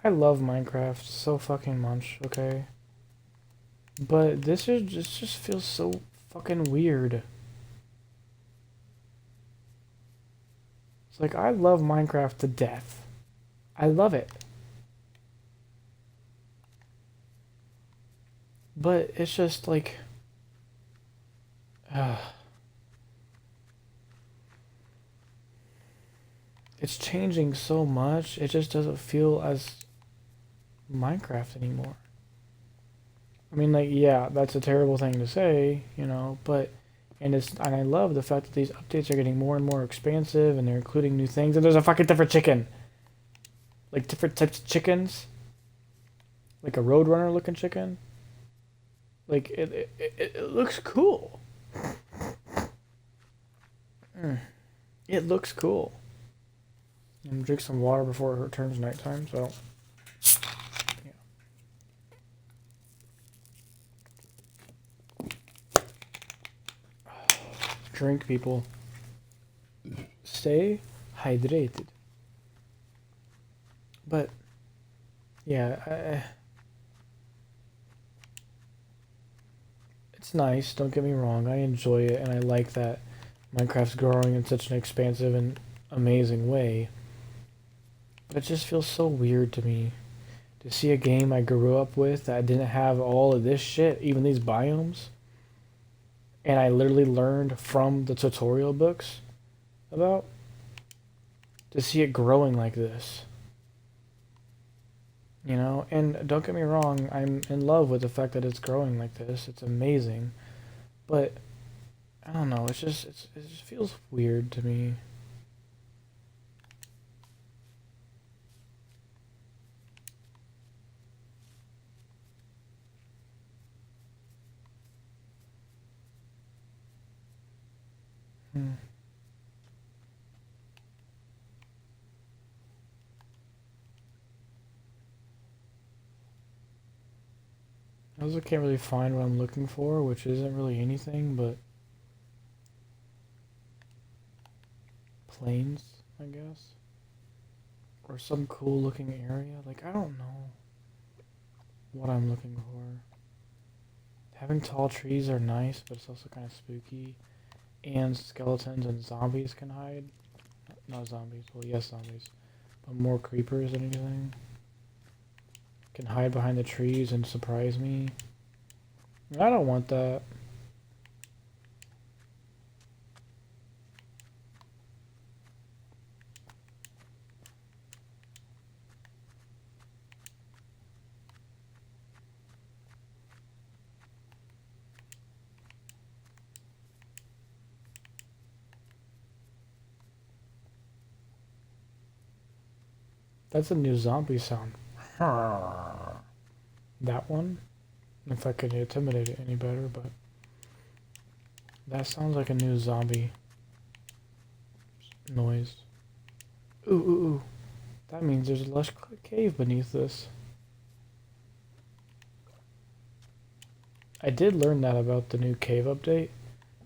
I love Minecraft so fucking much, okay? But this just feels so fucking weird. Like, I love Minecraft to death. I love it. But it's just like, uh, it's changing so much. It just doesn't feel as Minecraft anymore. I mean, like, yeah, that's a terrible thing to say, you know, but and I love the fact that these updates are getting more and more expansive, and they're including new things. And there's a fucking different chicken, like different types of chickens, like a Roadrunner looking chicken. Like it looks cool. Mm, it looks cool. I'm gonna drink some water before it turns nighttime. So yeah. Drink, people. Stay hydrated. But yeah, it's nice. Don't get me wrong. I enjoy it, and I like that Minecraft's growing in such an expansive and amazing way. But it just feels so weird to me to see a game I grew up with that didn't have all of this shit, even these biomes, and I literally learned from the tutorial books about, to see it growing like this. You know, and don't get me wrong, I'm in love with the fact that it's growing like this. It's amazing. But I don't know, it just feels weird to me. Hmm. I also can't really find what I'm looking for, which isn't really anything but plains, I guess. Or some cool looking area. Like, I don't know what I'm looking for. Having tall trees are nice, but it's also kind of spooky. And skeletons and zombies can hide. Not zombies, well, yes, zombies. But more creepers than anything. Can hide behind the trees and surprise me. I don't want that. That's a new zombie sound. That one? If I could intimidate it any better, but that sounds like a new zombie noise. Ooh, ooh, ooh. That means there's a lush cave beneath this. I did learn that about the new cave update.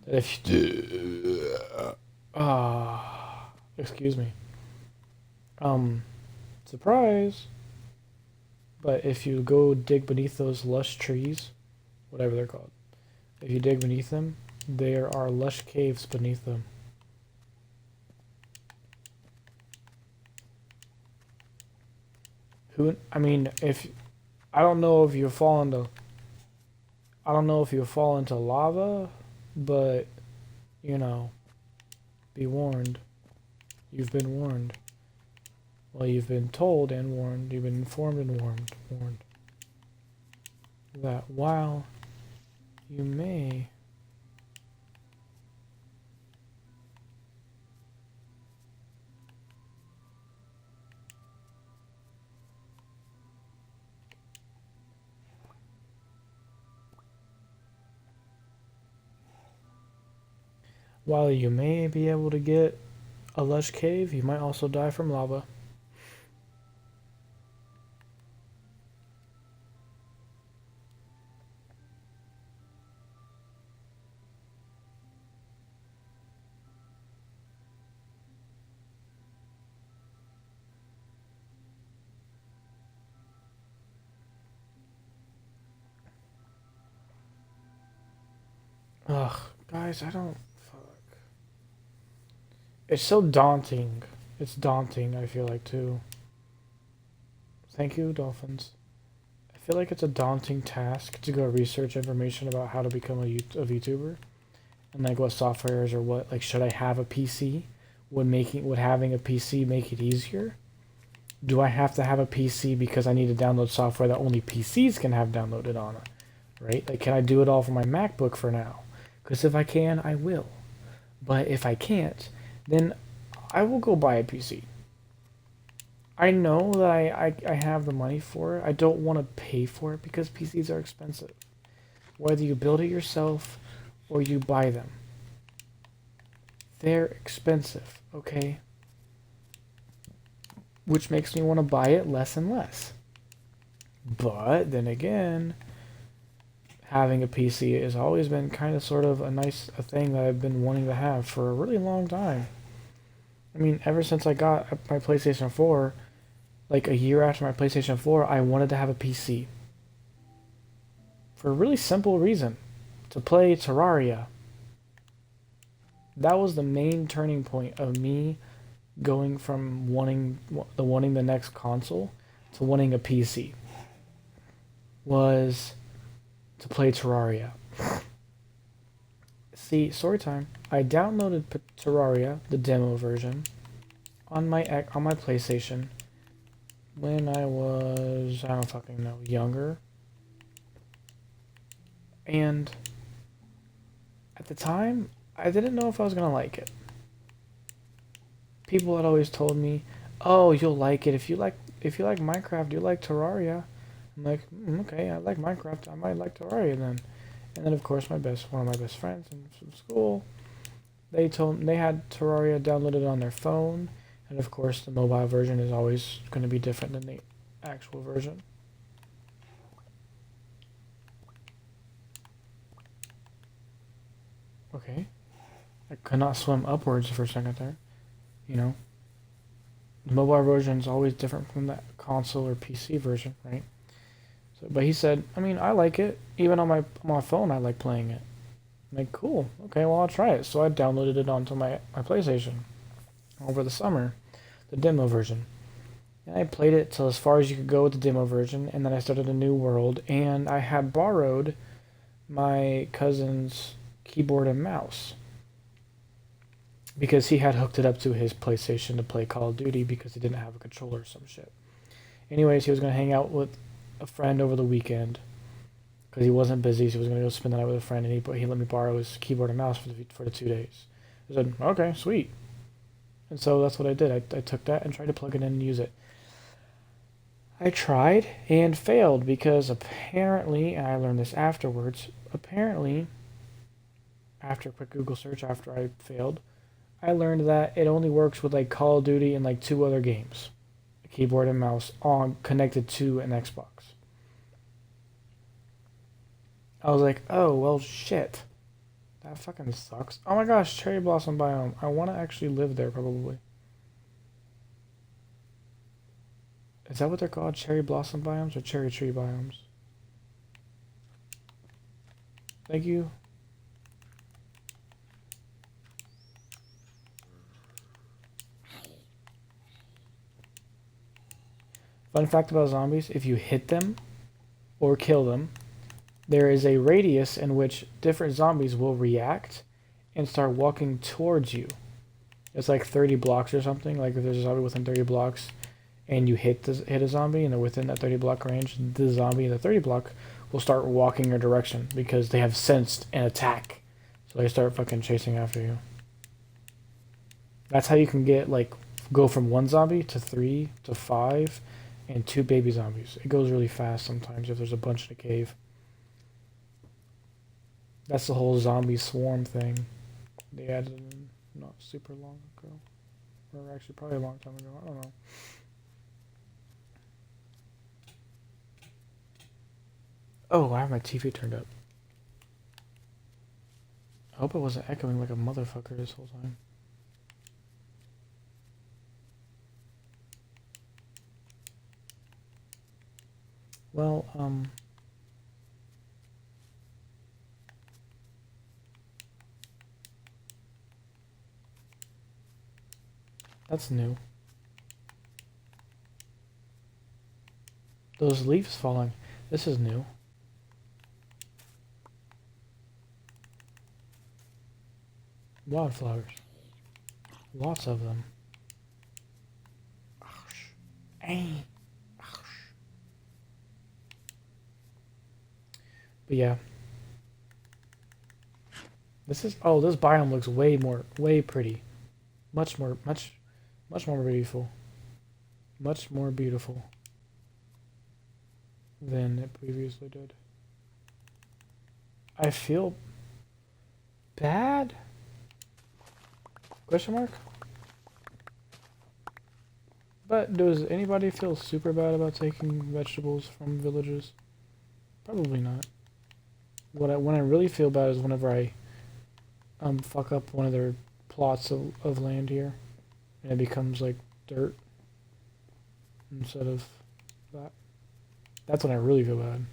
That if you excuse me. Surprise. But if you go dig beneath those lush trees, whatever they're called, if you dig beneath them, there are lush caves beneath them. I mean, if I don't know if you fall into I don't know if you fall into lava, but you know, be warned. You've been warned. Well, you've been told and warned. You've been informed and warned that while you may be able to get a lush cave, you might also die from lava. Ugh, guys, I don't. Fuck. It's so daunting It's daunting, I feel like, too. Thank you, Dolphins. I feel like it's a daunting task to go research information about how to become a VTuber and like what softwares or what like should I have a PC? Would having a PC make it easier? Do I have to have a PC because I need to download software that only PCs can have downloaded on it? Right? Like, can I do it all from my MacBook for now? Because if I can, I will. But if I can't, then I will go buy a PC. I know that I have the money for it. I don't want to pay for it because PCs are expensive. Whether you build it yourself or you buy them, they're expensive, okay? Which makes me want to buy it less and less. But then again, having a PC has always been kind of sort of a thing that I've been wanting to have for a really long time. I mean, ever since I got my PlayStation 4, like a year after my PlayStation 4, I wanted to have a PC. For a really simple reason. To play Terraria. That was the main turning point of me going from wanting the next console to wanting a PC. Was to play Terraria. See, story time. I downloaded Terraria, the demo version, on my PlayStation when I was, I don't fucking know, younger. And at the time, I didn't know if I was gonna like it. People had always told me, "Oh, you'll like it if you like Minecraft. You like Terraria." I'm like, okay, I like Minecraft. I might like Terraria then. And then of course one of my best friends from school, they had Terraria downloaded on their phone, and of course the mobile version is always going to be different than the actual version. Okay, I could not swim upwards for a second there. You know, the mobile version is always different from the console or PC version, right? So, but he said, I mean, I like it. Even on my phone, I like playing it. I'm like, cool. Okay, well, I'll try it. So I downloaded it onto my PlayStation over the summer, the demo version. And I played it till as far as you could go with the demo version, and then I started a new world, and I had borrowed my cousin's keyboard and mouse because he had hooked it up to his PlayStation to play Call of Duty because he didn't have a controller or some shit. Anyways, he was going to hang out with a friend over the weekend because he wasn't busy, so he was going to go spend the night with a friend, and he let me borrow his keyboard and mouse for the 2 days. I said, okay, sweet. And so that's what I did. I took that and tried to plug it in and use it. I tried and failed because apparently, and I learned this afterwards, apparently, after a quick Google search after I failed, I learned that it only works with like Call of Duty and like 2 other games. A keyboard and mouse on connected to an Xbox. I was like, oh, well, shit. That fucking sucks. Oh my gosh, cherry blossom biome. I want to actually live there, probably. Is that what they're called? Cherry blossom biomes or cherry tree biomes? Thank you. Fun fact about zombies, if you hit them or kill them, there is a radius in which different zombies will react and start walking towards you. It's like 30 blocks or something. Like if there's a zombie within 30 blocks and you hit a zombie and they're within that 30 block range, the zombie in the 30 block will start walking your direction because they have sensed an attack. So they start fucking chasing after you. That's how you can get like go from 1 zombie to 3 to 5 and 2 baby zombies. It goes really fast sometimes if there's a bunch in a cave. That's the whole zombie swarm thing. They added in not super long ago. Or actually probably a long time ago. I don't know. Oh, I have my TV turned up. I hope it wasn't echoing like a motherfucker this whole time. Well, That's new. Those leaves falling. This is new. Wildflowers. Lots of them. But yeah. This biome looks way pretty. Much more beautiful. Much more beautiful than it previously did. I feel bad? Question mark? But does anybody feel super bad about taking vegetables from villages? Probably not. When I really feel bad is whenever I fuck up one of their plots of land here and it becomes like dirt instead of that. That's when I really feel bad.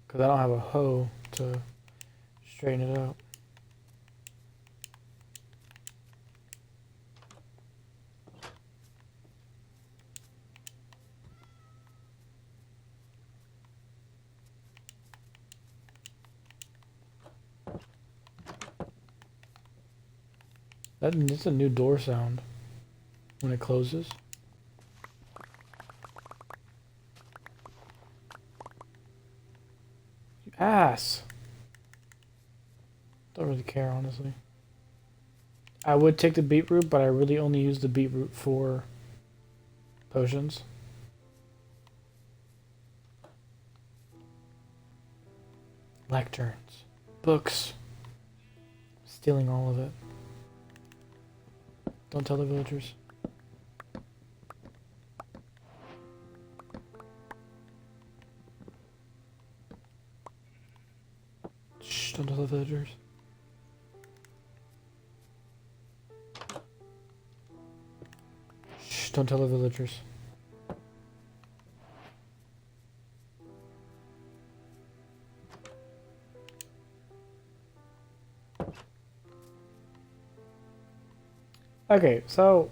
Because I don't have a hoe to straighten it out. It's a new door sound when it closes. You ass! Don't really care, honestly. I would take the beetroot, but I really only use the beetroot for potions. Lecterns. Books. Stealing all of it. Don't tell the villagers. Shh, don't tell the villagers. Shh, don't tell the villagers. Okay, so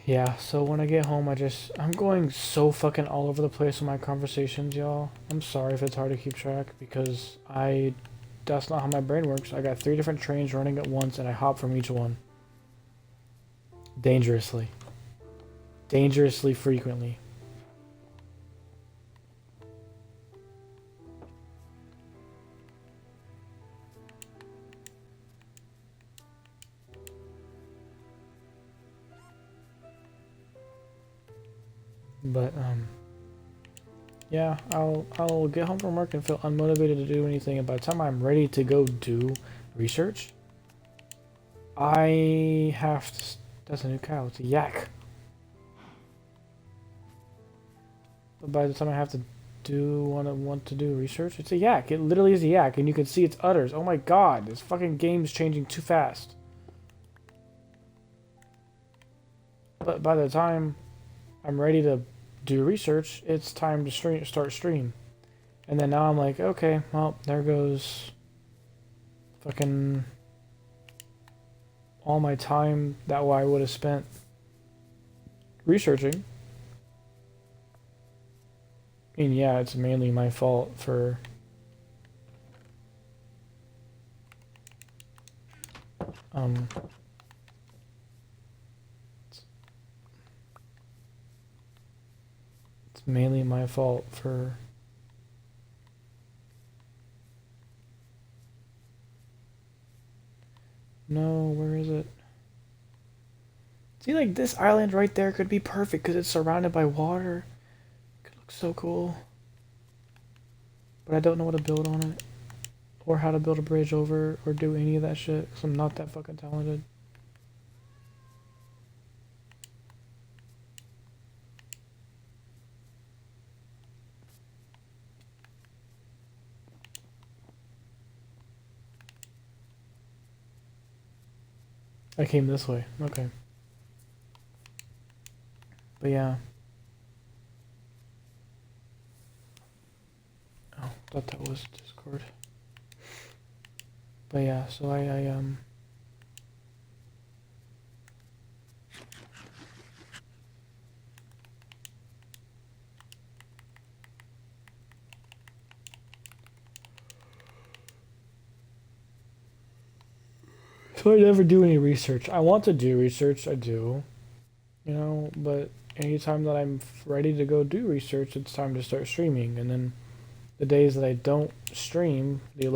yeah, so when I get home, I'm going so fucking all over the place with my conversations, y'all. I'm sorry if it's hard to keep track because that's not how my brain works. I got 3 different trains running at once and I hop from each one. Dangerously. Dangerously frequently. But yeah, I'll get home from work and feel unmotivated to do anything, and by the time I'm ready to go do research, I have to. That's a new cow. It's a yak. But by the time I have to want to do research, it's a yak. It literally is a yak, and you can see its udders. Oh my god, this fucking game's changing too fast. But by the time I'm ready to do research, it's time to start stream. And then now I'm like, okay, well, there goes fucking all my time that I would have spent researching. I mean, yeah, it's mainly my fault for it's mainly my fault for no, where is it? See, like, this island right there could be perfect because it's surrounded by water. It could look so cool. But I don't know what to build on it. Or how to build a bridge over or do any of that shit because I'm not that fucking talented. I came this way. Okay. But yeah. thought that was Discord. But yeah, so I so I never do any research. I want to do research, I do, you know, but anytime that I'm ready to go do research, it's time to start streaming. And then the days that I don't stream, the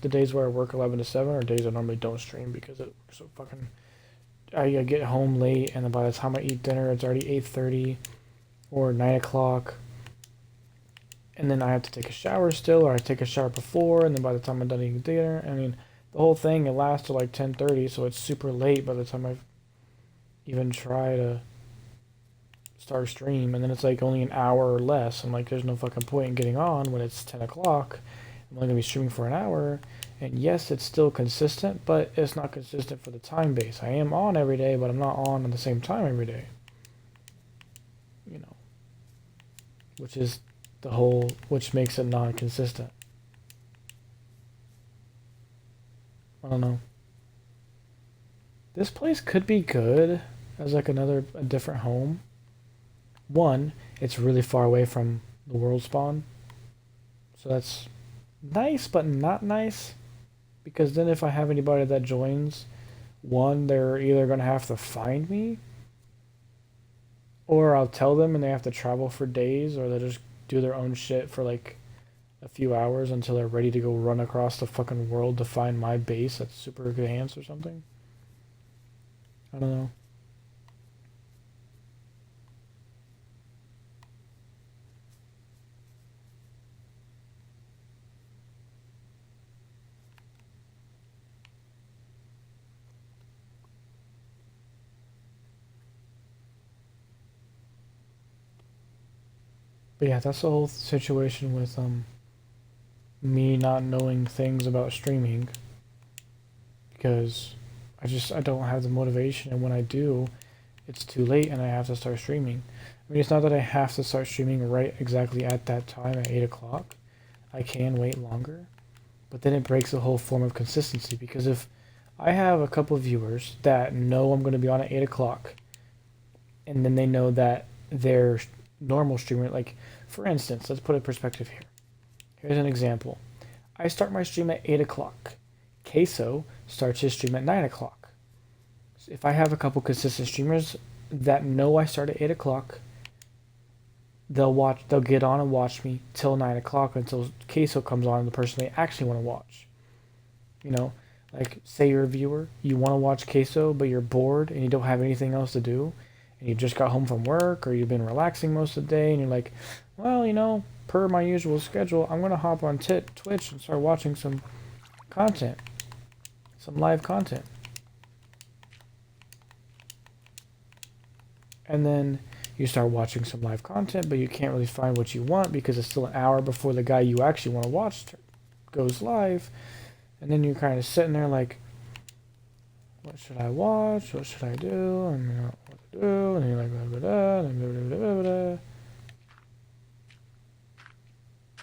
days where I work 11 to 7 are days I normally don't stream because it works so fucking. I get home late, and then by the time I eat dinner, it's already 8:30 or 9 o'clock, and then I have to take a shower still, or I take a shower before, and then by the time I'm done eating dinner, I mean, the whole thing it lasts till like 10:30, so it's super late by the time I even try to start a stream, and then it's like only an hour or less. I'm like, there's no fucking point in getting on when it's 10 o'clock. I'm only gonna be streaming for an hour, and yes, it's still consistent, but it's not consistent for the time base. I am on every day, but I'm not on at the same time every day. You know, which is which makes it non-consistent. I don't know. This place could be good as like a different home. One, it's really far away from the world spawn, so that's nice, but not nice. Because then if I have anybody that joins, one, they're either gonna have to find me, or I'll tell them and they have to travel for days, or they'll just do their own shit for like a few hours until they're ready to go run across the fucking world to find my base that's super advanced or something. I don't know. But yeah, that's the whole situation with me not knowing things about streaming because I don't have the motivation, and when I do, it's too late and I have to start streaming. I mean, it's not that I have to start streaming right exactly at that time at 8 o'clock. I can wait longer, but then it breaks the whole form of consistency because if I have a couple of viewers that know I'm going to be on at 8 o'clock, and then they know that their normal streamer, like for instance, let's put a perspective here. Here's an example. I start my stream at 8 o'clock. Queso starts his stream at 9 o'clock. So if I have a couple consistent streamers that know I start at 8 o'clock, they'll get on and watch me till 9 o'clock until Queso comes on, the person they actually want to watch. You know, like say you're a viewer, you want to watch Queso, but you're bored and you don't have anything else to do, and you just got home from work or you've been relaxing most of the day, and you're like, well, you know, per my usual schedule, I'm going to hop on Twitch and start watching some content, some live content. And then you start watching some live content, but you can't really find what you want because it's still an hour before the guy you actually want to watch goes live. And then you're kind of sitting there like, what should I watch? What should I do? And you know what to do. And you're like, blah, blah, blah, and blah, blah, blah, blah.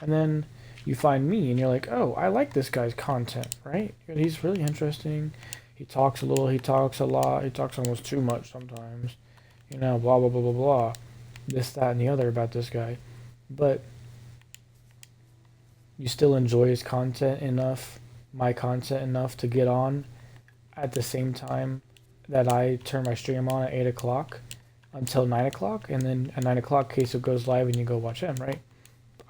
And then you find me and you're like, oh, I like this guy's content, right? He's really interesting. He talks a little, he talks a lot, he talks almost too much sometimes. You know, blah, blah, blah, blah, blah. This, that, and the other about this guy. But you still enjoy his content enough, my content enough to get on at the same time that I turn my stream on at 8 o'clock until 9 o'clock. And then at 9 o'clock, Queso goes live and you go watch him, right?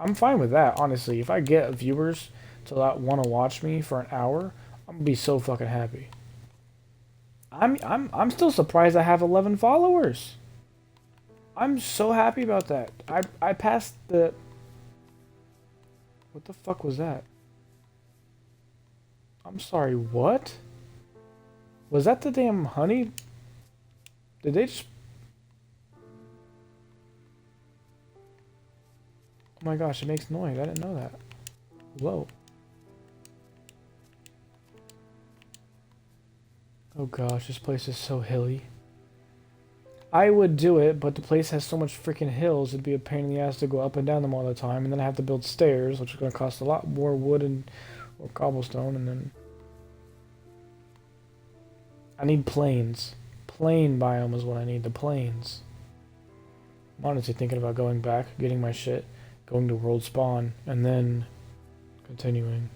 I'm fine with that, honestly. If I get viewers to want to watch me for an hour, I'm gonna be so fucking happy. I'm still surprised I have 11 followers. I'm so happy about that. I passed the. What the fuck was that? I'm sorry, what? Was that the damn honey? Did they just... Oh my gosh, it makes noise. I didn't know that. Whoa. Oh gosh, this place is so hilly. I would do it, but the place has so much freaking hills, it'd be a pain in the ass to go up and down them all the time, and then I have to build stairs, which is going to cost a lot more wood and or cobblestone, and then I need plains. Plain biome is what I need, the plains. I'm honestly thinking about going back, getting my shit, going to world spawn, and then continuing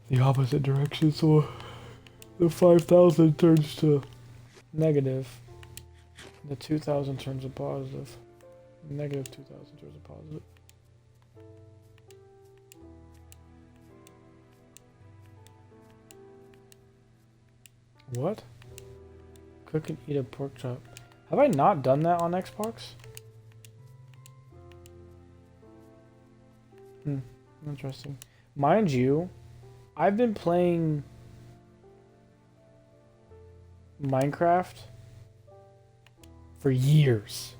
the opposite direction, so the 5,000 turns to negative. The 2,000 turns to positive. Negative 2,000 turns to positive. What? Cook and eat a pork chop. Have I not done that on Xbox? Interesting. Mind you, I've been playing Minecraft for years.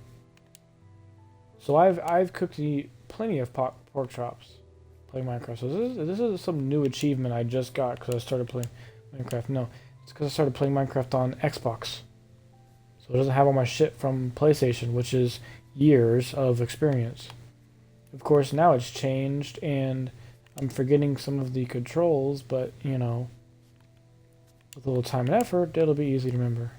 So I've cooked plenty of pork chops playing Minecraft. So this is some new achievement I just got because I started playing Minecraft. No, it's because I started playing Minecraft on Xbox. So it doesn't have all my shit from PlayStation, which is years of experience. Of course, now it's changed and I'm forgetting some of the controls, but you know, with a little time and effort, it'll be easy to remember.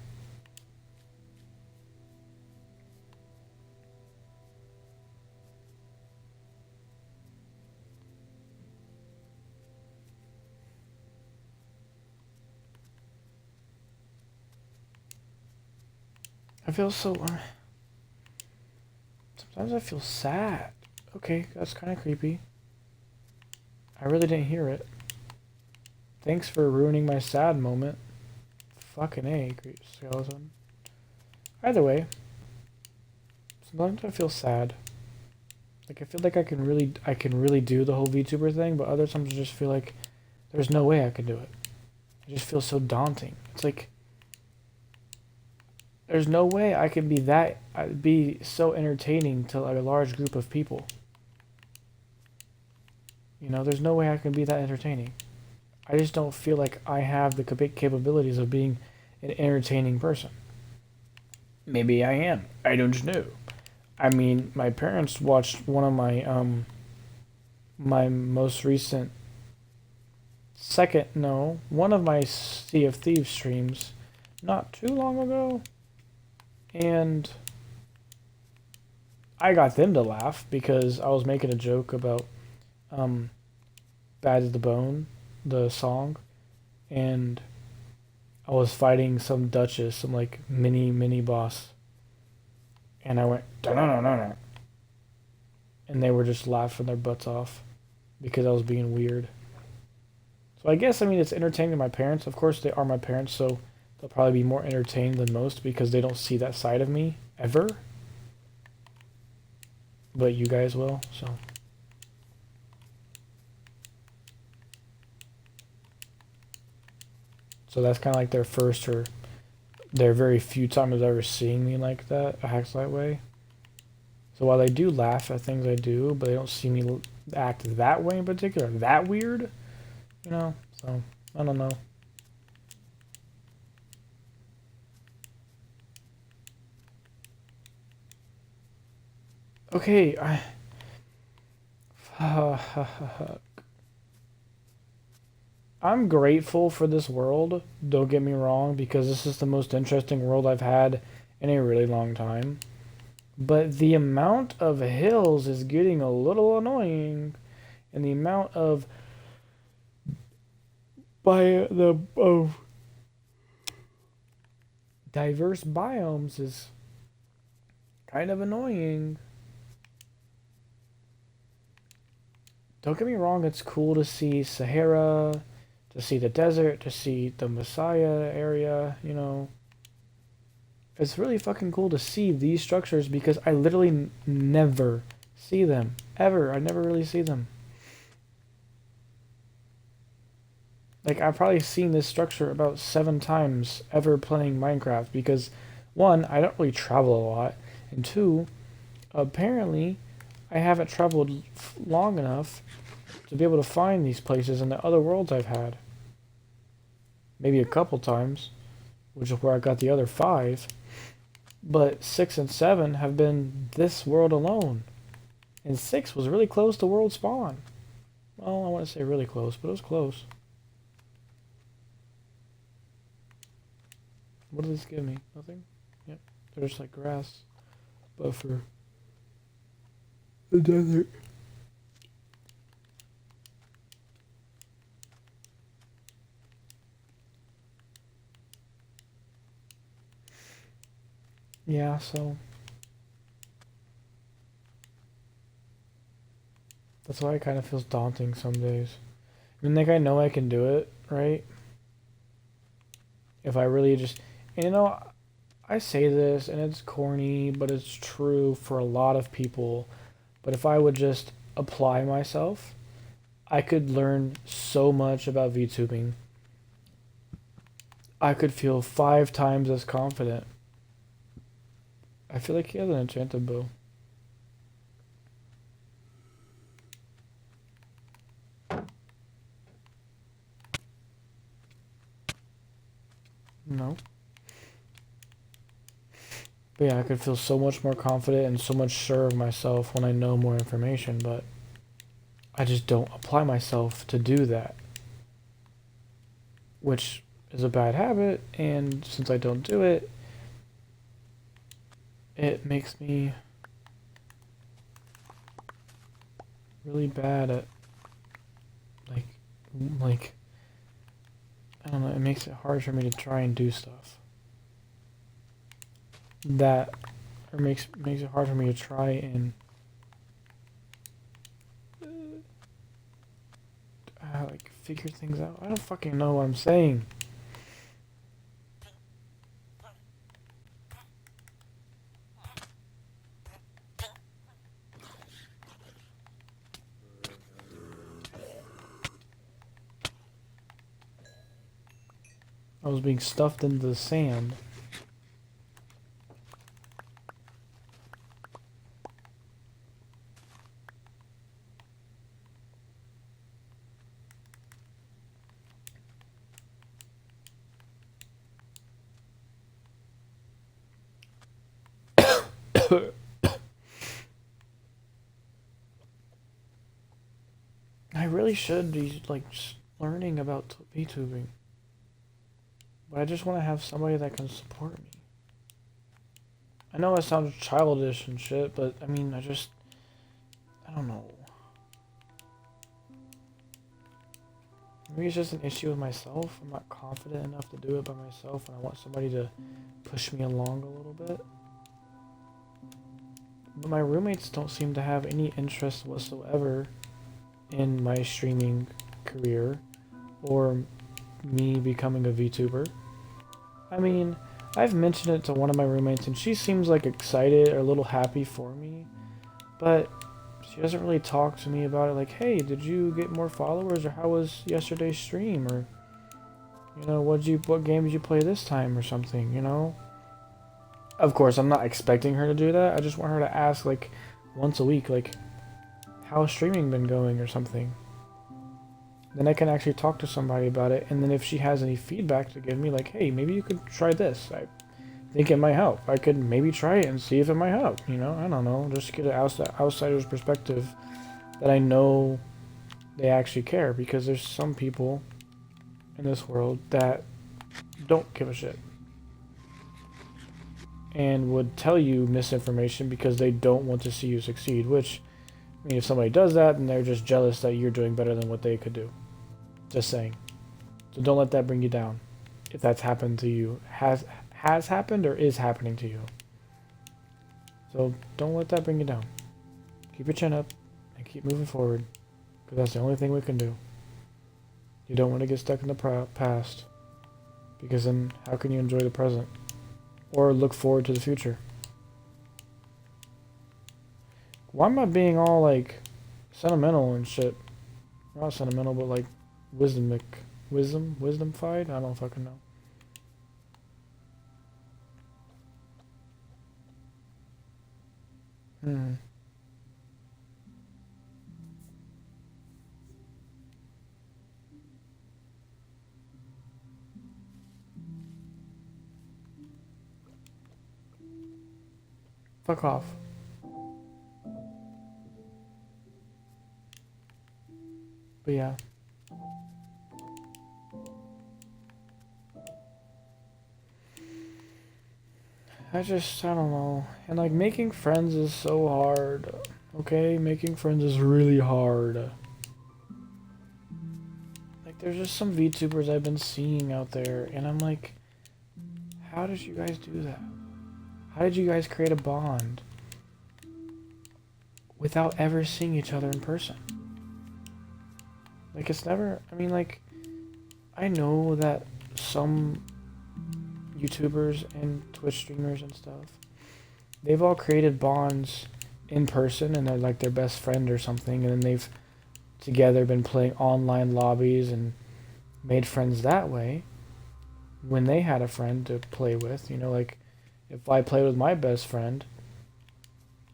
I feel so... sometimes I feel sad. Okay, that's kind of creepy. I really didn't hear it. Thanks for ruining my sad moment. Fucking A, great skeleton. Either way, sometimes I feel sad. Like I feel like I can really do the whole VTuber thing, but other times I just feel like there's no way I can do it. It just feels so daunting. It's like there's no way I can be so entertaining to like a large group of people. You know, there's no way I can be that entertaining. I just don't feel like I have the capabilities of being an entertaining person. Maybe I am. I don't know. I mean, my parents watched one of my most recent one of my Sea of Thieves streams not too long ago, and I got them to laugh because I was making a joke about Bad to the Bone, the song, and I was fighting some Duchess, some like mini boss, and I went da-na-na-na-na, and they were just laughing their butts off because I was being weird. So I guess, I mean, it's entertaining to my parents. Of course, they are my parents, so they'll probably be more entertained than most because they don't see that side of me ever. But you guys will, so. So that's kind of like their first or their very few times ever seeing me like that, act that way. So while they do laugh at things I do, but they don't see me act that way in particular, that weird, you know, so I don't know. Okay, I'm grateful for this world, don't get me wrong, because this is the most interesting world I've had in a really long time. But the amount of hills is getting a little annoying, and the amount of diverse biomes is kind of annoying. Don't get me wrong, it's cool to see Sahara, to see the desert, to see the Messiah area, you know. It's really fucking cool to see these structures because I literally never see them. Ever. I never really see them. Like, I've probably seen this structure about 7 times ever playing Minecraft because, 1, I don't really travel a lot, and 2, apparently, I haven't traveled long enough to be able to find these places in the other worlds I've had. Maybe a couple times, which is where I got the other five. But 6 and 7 have been this world alone. And 6 was really close to world spawn. Well, I want to say really close, but it was close. What does this give me? Nothing? Yep. There's like grass. Buffer. The desert. Yeah, so that's why it kind of feels daunting some days. I mean, like, I know I can do it, right? If I really just, and you know, I say this and it's corny, but it's true for a lot of people. But if I would just apply myself, I could learn so much about VTubing. I could feel 5 times as confident. I feel like he has an enchanted bow. No. But yeah, I could feel so much more confident and so much sure of myself when I know more information, but I just don't apply myself to do that. Which is a bad habit, and since I don't do it, it makes me really bad at like like I don't know, it makes it hard for me to try and do stuff. That or makes it hard for me to try and like figure things out. I don't fucking know what I'm saying. I was being stuffed into the sand. I really should be like learning about VTubing, but I just want to have somebody that can support me. I know it sounds childish and shit, but I mean, I don't know. Maybe it's just an issue with myself. I'm not confident enough to do it by myself, and I want somebody to push me along a little bit. But my roommates don't seem to have any interest whatsoever in my streaming career or me becoming a VTuber. I mean, I've mentioned it to one of my roommates and she seems like excited or a little happy for me, but she doesn't really talk to me about it like, hey, did you get more followers, or how was yesterday's stream, or you know, what game did you play this time or something, you know? Of course, I'm not expecting her to do that. I just want her to ask like once a week, like, how's streaming been going or something. Then I can actually talk to somebody about it, and then if she has any feedback to give me, like, hey, maybe you could try this. I think it might help. I could maybe try it and see if it might help. You know, I don't know. Just get an outsider's perspective that I know they actually care, because there's some people in this world that don't give a shit and would tell you misinformation because they don't want to see you succeed, which, I mean, if somebody does that, then they're just jealous that you're doing better than what they could do. Just saying. So don't let that bring you down. If that's happened to you, has happened or is happening to you. So don't let that bring you down. Keep your chin up and keep moving forward, because that's the only thing we can do. You don't want to get stuck in the past, because then how can you enjoy the present or look forward to the future? Why am I being all like sentimental and shit? Not sentimental, but like wisdomic, wisdom-fied? I don't fucking know. Hmm. Fuck off. But yeah. I don't know. And like making friends is so hard. Okay? Making friends is really hard. Like there's just some VTubers I've been seeing out there and I'm like, how did you guys do that? How did you guys create a bond without ever seeing each other in person? Like it's never, I mean like I know that some YouTubers and Twitch streamers and stuff, they've all created bonds in person and they're like their best friend or something, and then they've together been playing online lobbies and made friends that way when they had a friend to play with. You know, like if I played with my best friend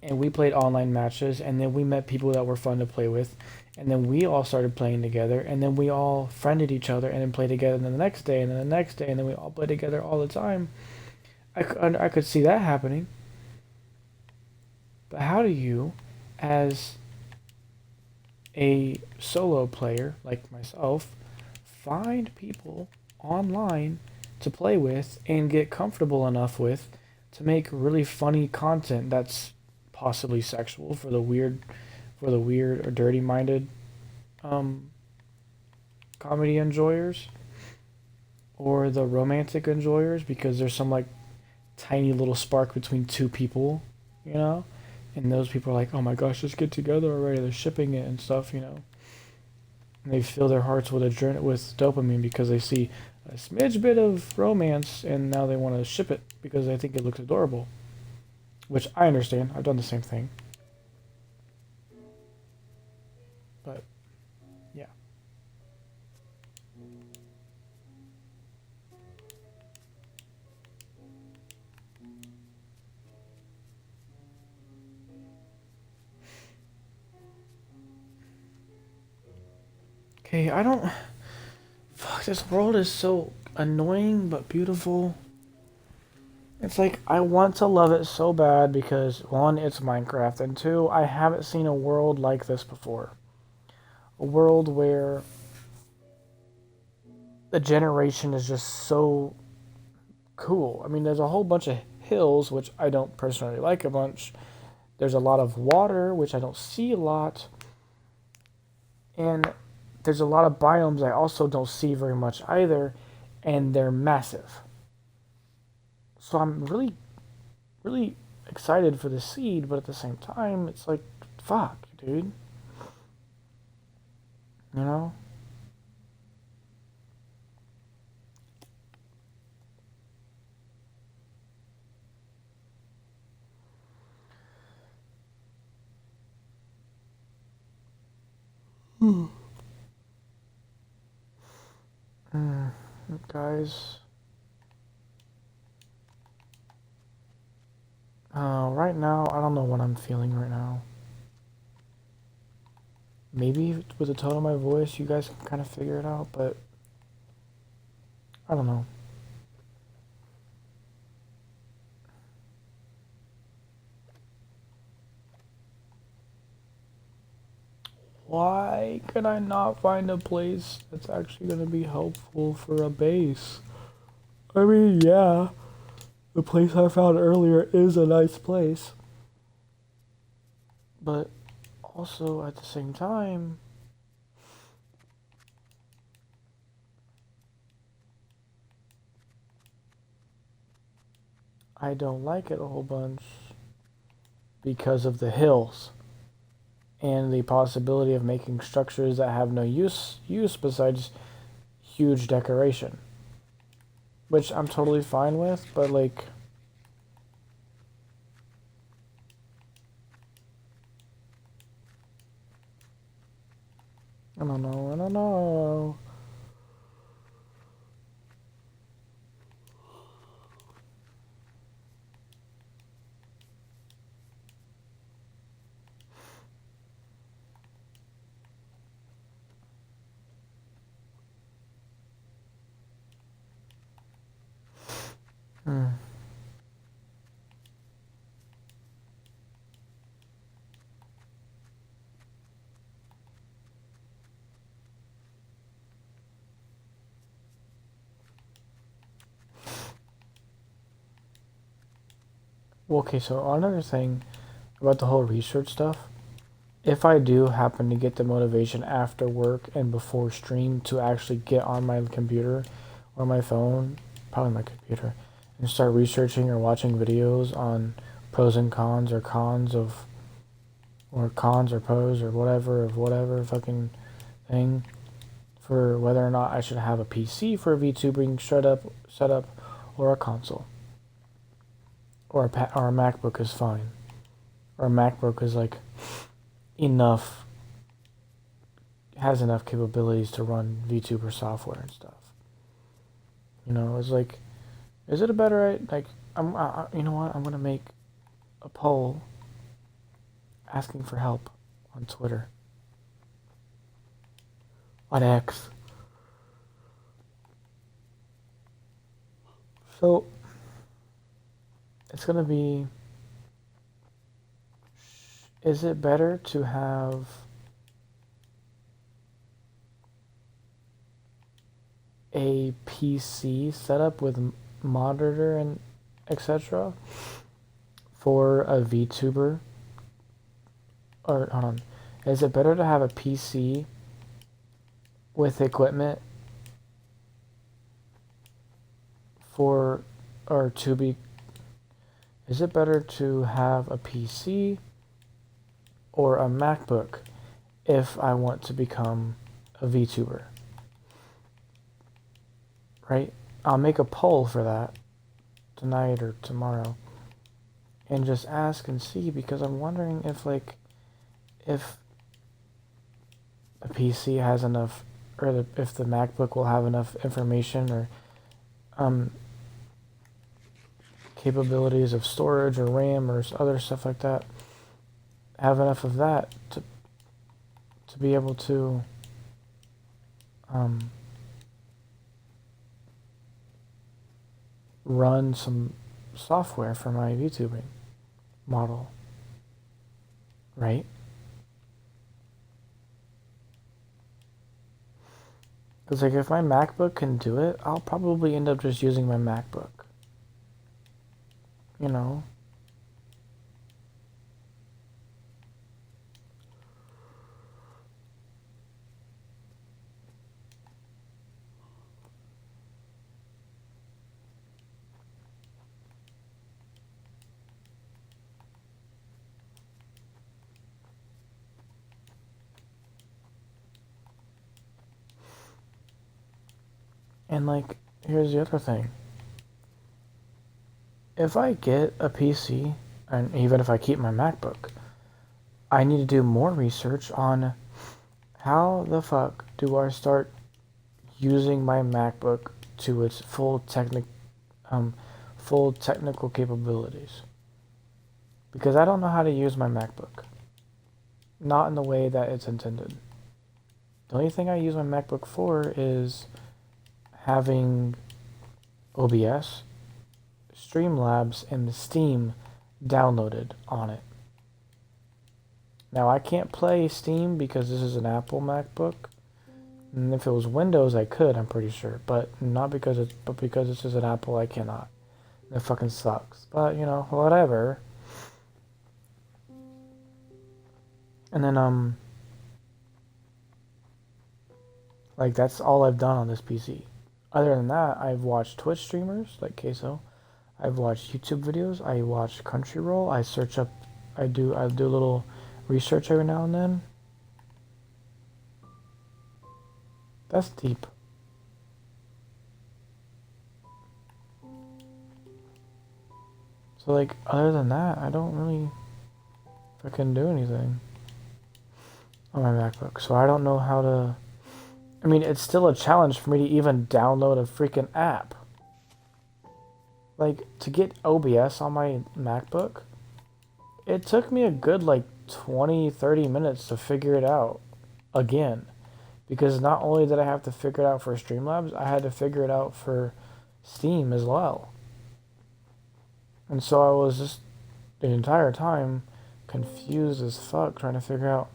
and we played online matches and then we met people that were fun to play with and then we all started playing together and then we all friended each other and then played together and then the next day and then the next day and then we all played together all the time. I could see that happening. But how do you, as a solo player like myself, find people online to play with and get comfortable enough with to make really funny content that's possibly sexual for the weird or dirty minded um, comedy enjoyers or the romantic enjoyers, because there's some like tiny little spark between two people, you know, and those people are like, oh my gosh, let's get together already. They're shipping it and stuff, you know. And they fill their hearts with with dopamine because they see a smidge bit of romance and now they want to ship it because they think it looks adorable. Which I understand. I've done the same thing. But yeah. Okay, I don't. Fuck, this world is so annoying but beautiful. It's like I want to love it so bad because one, it's Minecraft, and two, I haven't seen a world like this before. A world where the generation is just so cool. I mean, there's a whole bunch of hills, which I don't personally like a bunch. There's a lot of water, which I don't see a lot. And there's a lot of biomes I also don't see very much either, and they're massive. So I'm really, really excited for the seed, but at the same time, it's like, fuck, dude. You know? Mm, guys. Right now, I don't know what I'm feeling right now. Maybe with the tone of my voice, you guys can kind of figure it out, but I don't know. Why can I not find a place that's actually going to be helpful for a base? I mean, yeah, the place I found earlier is a nice place. But also, at the same time, I don't like it a whole bunch because of the hills and the possibility of making structures that have no use besides huge decoration, which I'm totally fine with, but like I don't know. Hmm. okay, so another thing about the whole research stuff, if I do happen to get the motivation after work and before stream to actually get on my computer or my phone, probably my computer, and start researching or watching videos on pros and cons or cons or pros or whatever of whatever fucking thing for whether or not I should have a PC for VTubing setup or a console or or a MacBook is fine or a MacBook is like enough has enough capabilities to run VTuber software and stuff. You know, it's like, is it a better like you know what? I'm gonna make a poll asking for help on Twitter, on X. So it's gonna be: is it better to have a PC setup with monitor and etc. for a VTuber? Or hold on, is it better to have a PC with equipment for or to be? Is it better to have a PC or a MacBook if I want to become a VTuber? Right? I'll make a poll for that tonight or tomorrow and just ask and see, because I'm wondering if if the PC has enough, or if the MacBook will have enough information or capabilities of storage or RAM or other stuff like that, have enough of that to be able to run some software for my VTubing model, right? Because like if my MacBook can do it, I'll probably end up just using my MacBook. You know? And like, here's the other thing. If I get a PC, and even if I keep my MacBook, I need to do more research on how the fuck do I start using my MacBook to its full technical capabilities. Because I don't know how to use my MacBook. Not in the way that it's intended. The only thing I use my MacBook for is having OBS, Streamlabs, and Steam downloaded on it. Now I can't play Steam because this is an Apple MacBook. And if it was Windows, I could, I'm pretty sure. But not because because this is an Apple, I cannot. It fucking sucks. But, you know, whatever. And then, like, that's all I've done on this PC. Other than that, I've watched Twitch streamers, like Queso. I've watched YouTube videos. I watch Crunchyroll. I search up, I do a little research every now and then. That's deep. So, like, other than that, I don't really fucking do anything on my MacBook. So I don't know how to... I mean, it's still a challenge for me to even download a freaking app. Like, to get OBS on my MacBook, it took me a good, like, 20, 30 minutes to figure it out again. Because not only did I have to figure it out for Streamlabs, I had to figure it out for Steam as well. And so I was just, the entire time, confused as fuck, trying to figure out,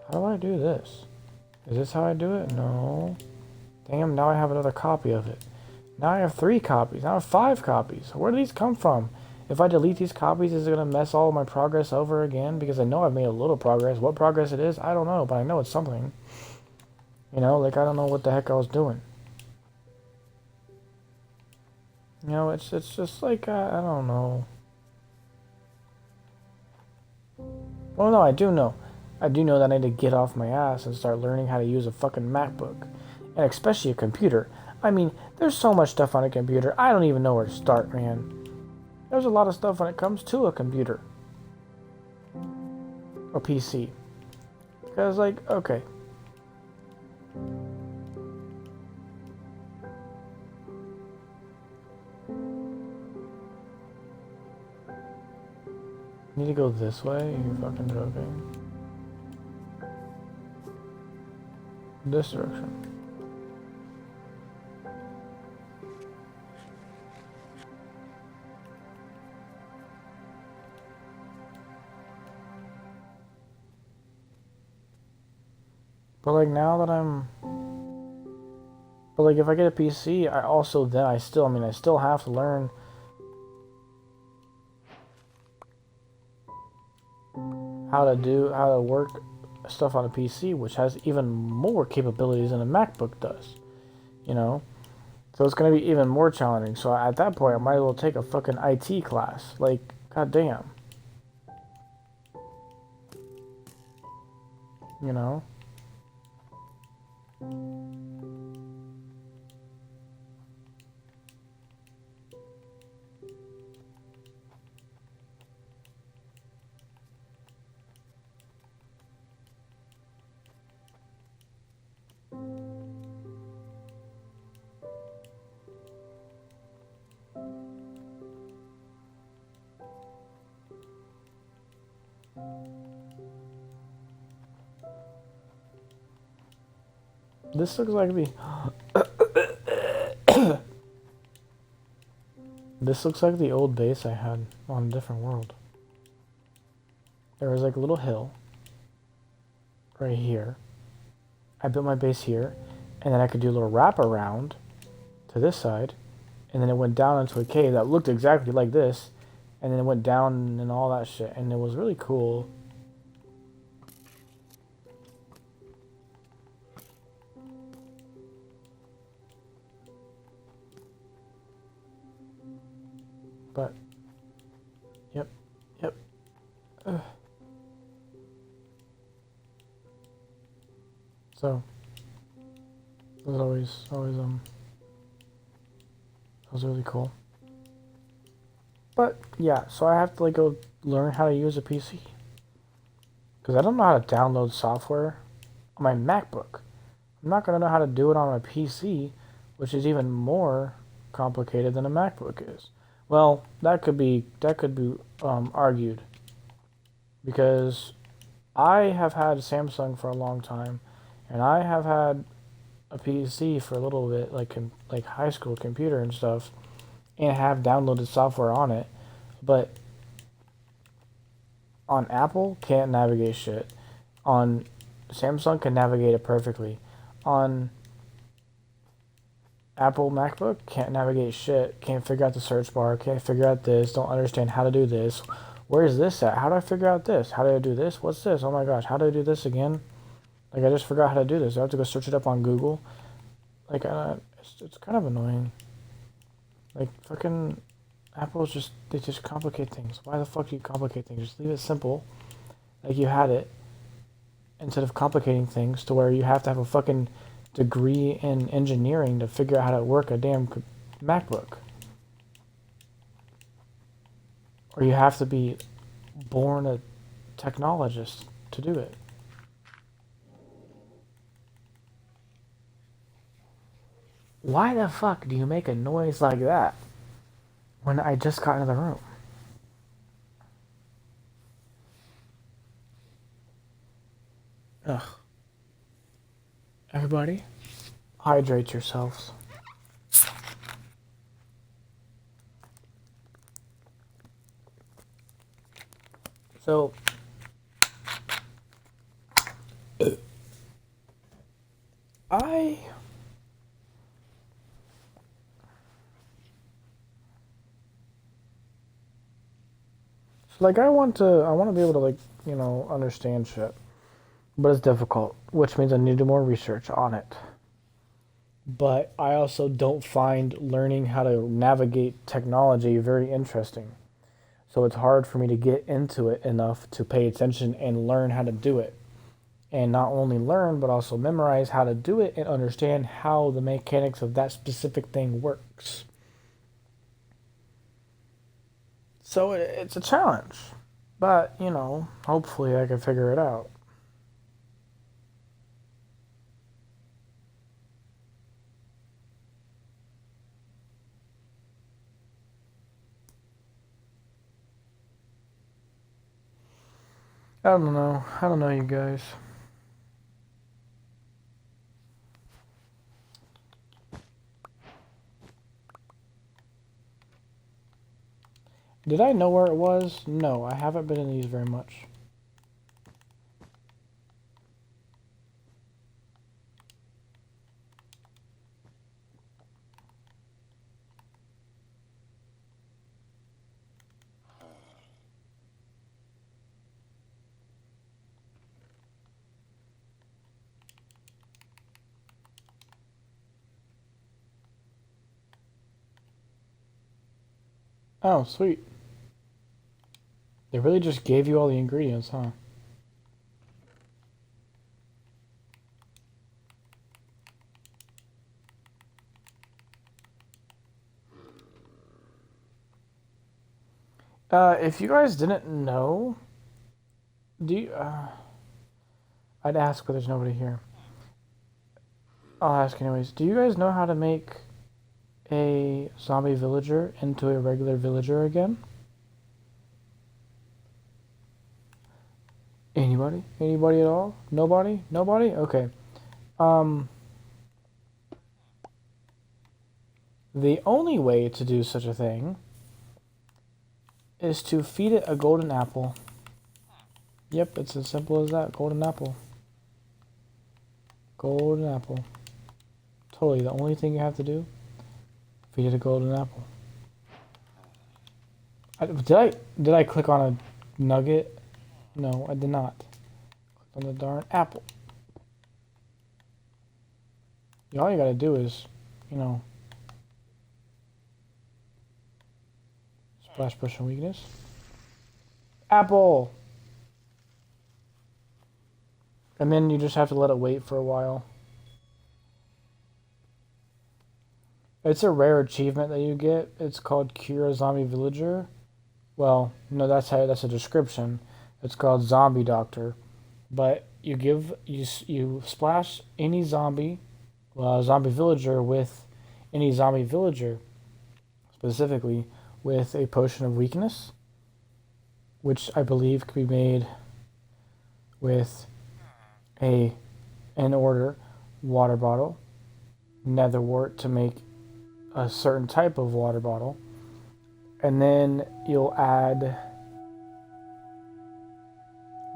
how do I do this? Is this how I do it? No. Damn, now I have another copy of it. Now I have 3 copies. Now I have 5 copies. Where do these come from? If I delete these copies, is it gonna mess all my progress over again? Because I know I've made a little progress. What progress it is, I don't know, but I know it's something. You know, like I don't know what the heck I was doing. You know, it's just like I don't know. Well, no, I do know. I do know that I need to get off my ass and start learning how to use a fucking MacBook, and especially a computer. I mean, there's so much stuff on a computer. I don't even know where to start, man. There's a lot of stuff when it comes to a computer or PC. Because, like, okay. Need to go this way? You're fucking joking. This direction. But like now that I'm, but like if I get a PC, I also then I still, I mean, I still have to learn how to work stuff on a PC, which has even more capabilities than a MacBook does. You know, so it's gonna be even more challenging. So at that point, I might as well take a fucking IT class. Like, goddamn. You know. This looks like the. This looks like the old base I had on a different world. There was like a little hill right here. I built my base here, and then I could do a little wrap around to this side, and then it went down into a cave that looked exactly like this, and then it went down and all that shit, and it was really cool. But, yep. Ugh. So, it was always, it was really cool. But, yeah, so I have to, like, go learn how to use a PC. Because I don't know how to download software on my MacBook. I'm not going to know how to do it on my PC, which is even more complicated than a MacBook is. Well, that could be argued, because I have had Samsung for a long time, and I have had a PC for a little bit, like high school computer and stuff, and have downloaded software on it, but on Apple can't navigate shit. On Samsung can navigate it perfectly. On Apple MacBook can't navigate shit. Can't figure out the search bar. Can't figure out this. Don't understand how to do this. Where is this at? How do I figure out this? How do I do this? What's this? Oh my gosh, how do I do this again? Like, I just forgot how to do this. I have to go search it up on Google. Like, it's kind of annoying. Like, fucking Apple's they just complicate things. Why the fuck do you complicate things? Just leave it simple. Like you had it. Instead of complicating things to where you have to have a fucking degree in engineering to figure out how to work a damn MacBook. Or you have to be born a technologist to do it. Why the fuck do you make a noise like that when I just got into the room? Ugh. Everybody, hydrate yourselves. So, I like I want to be able to like, you know, understand shit. But it's difficult, which means I need to do more research on it. But I also don't find learning how to navigate technology very interesting. So it's hard for me to get into it enough to pay attention and learn how to do it. And not only learn, but also memorize how to do it and understand how the mechanics of that specific thing works. So it's a challenge. But, you know, hopefully I can figure it out. I don't know. I don't know, you guys. Did I know where it was? No, I haven't been in these very much. Oh, sweet. They really just gave you all the ingredients, huh? If you guys didn't know, do you, I'd ask, but there's nobody here. I'll ask anyways. Do you guys know how to make a zombie villager into a regular villager again? Anybody? Anybody at all? Nobody? Nobody? Okay. Um, the only way to do such a thing is to feed it a golden apple. Yep, it's as simple as that. Golden apple. Golden apple. Totally, the only thing you have to do, feed it a golden apple. Did I click on a nugget? No, I did not. Click on the darn apple. All you gotta do is, you know, splash push and weakness. Apple! And then you just have to let it wait for a while. It's a rare achievement that you get. It's called Cure a Zombie Villager. Well, no, that's a description. It's called Zombie Doctor. But you splash any zombie, zombie villager with any zombie villager, specifically with a potion of weakness, which I believe could be made with an order water bottle, nether wart to make a certain type of water bottle, and then you'll add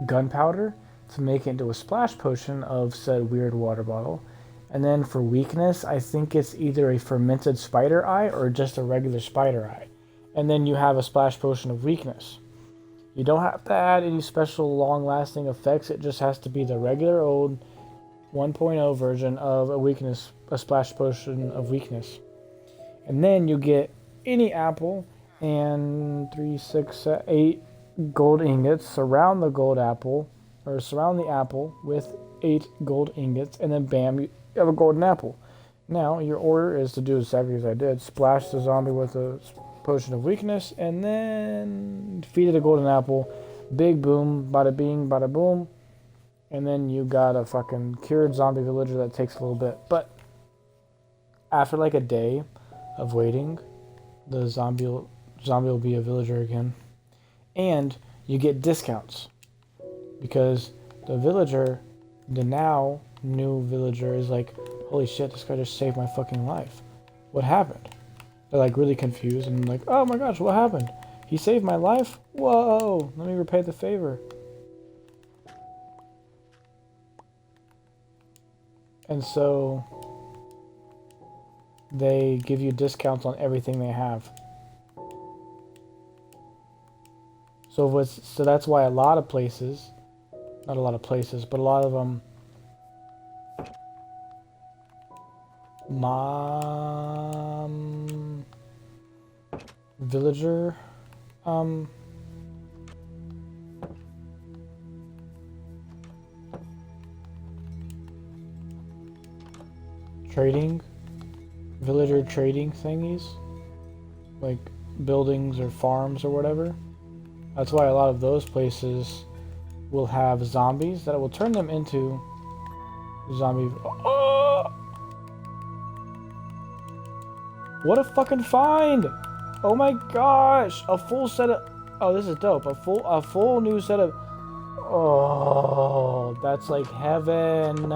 gunpowder to make it into a splash potion of said weird water bottle. And then for weakness, I think it's either a fermented spider eye or just a regular spider eye. And then you have a splash potion of weakness. You don't have to add any special long-lasting effects. It just has to be the regular old 1.0 version of a splash potion of weakness. And then you get any apple and 3, 6, 8 gold ingots. Surround the gold apple, or surround the apple with 8 gold ingots, and then bam, you have a golden apple. Now your order is to do exactly as I did: splash the zombie with a potion of weakness, and then feed it a golden apple. Big boom, bada bing, bada boom, and then you got a fucking cured zombie villager that takes a little bit. But after like a day of waiting, the zombie will be a villager again, and you get discounts because the villager, the now new villager, is like, holy shit, this guy just saved my fucking life. What happened? They're like really confused and like, oh my gosh, what happened? He saved my life? Whoa, let me repay the favor. And so they give you discounts on everything they have. So that's why a lot of places, not a lot of places, but a lot of villager um trading villager trading thingies, like buildings or farms or whatever. That's why a lot of those places will have zombies that will turn them into zombie. Oh! What a fucking find! Oh my gosh! A full set of. Oh, this is dope. A full new set of. Oh, that's like heaven.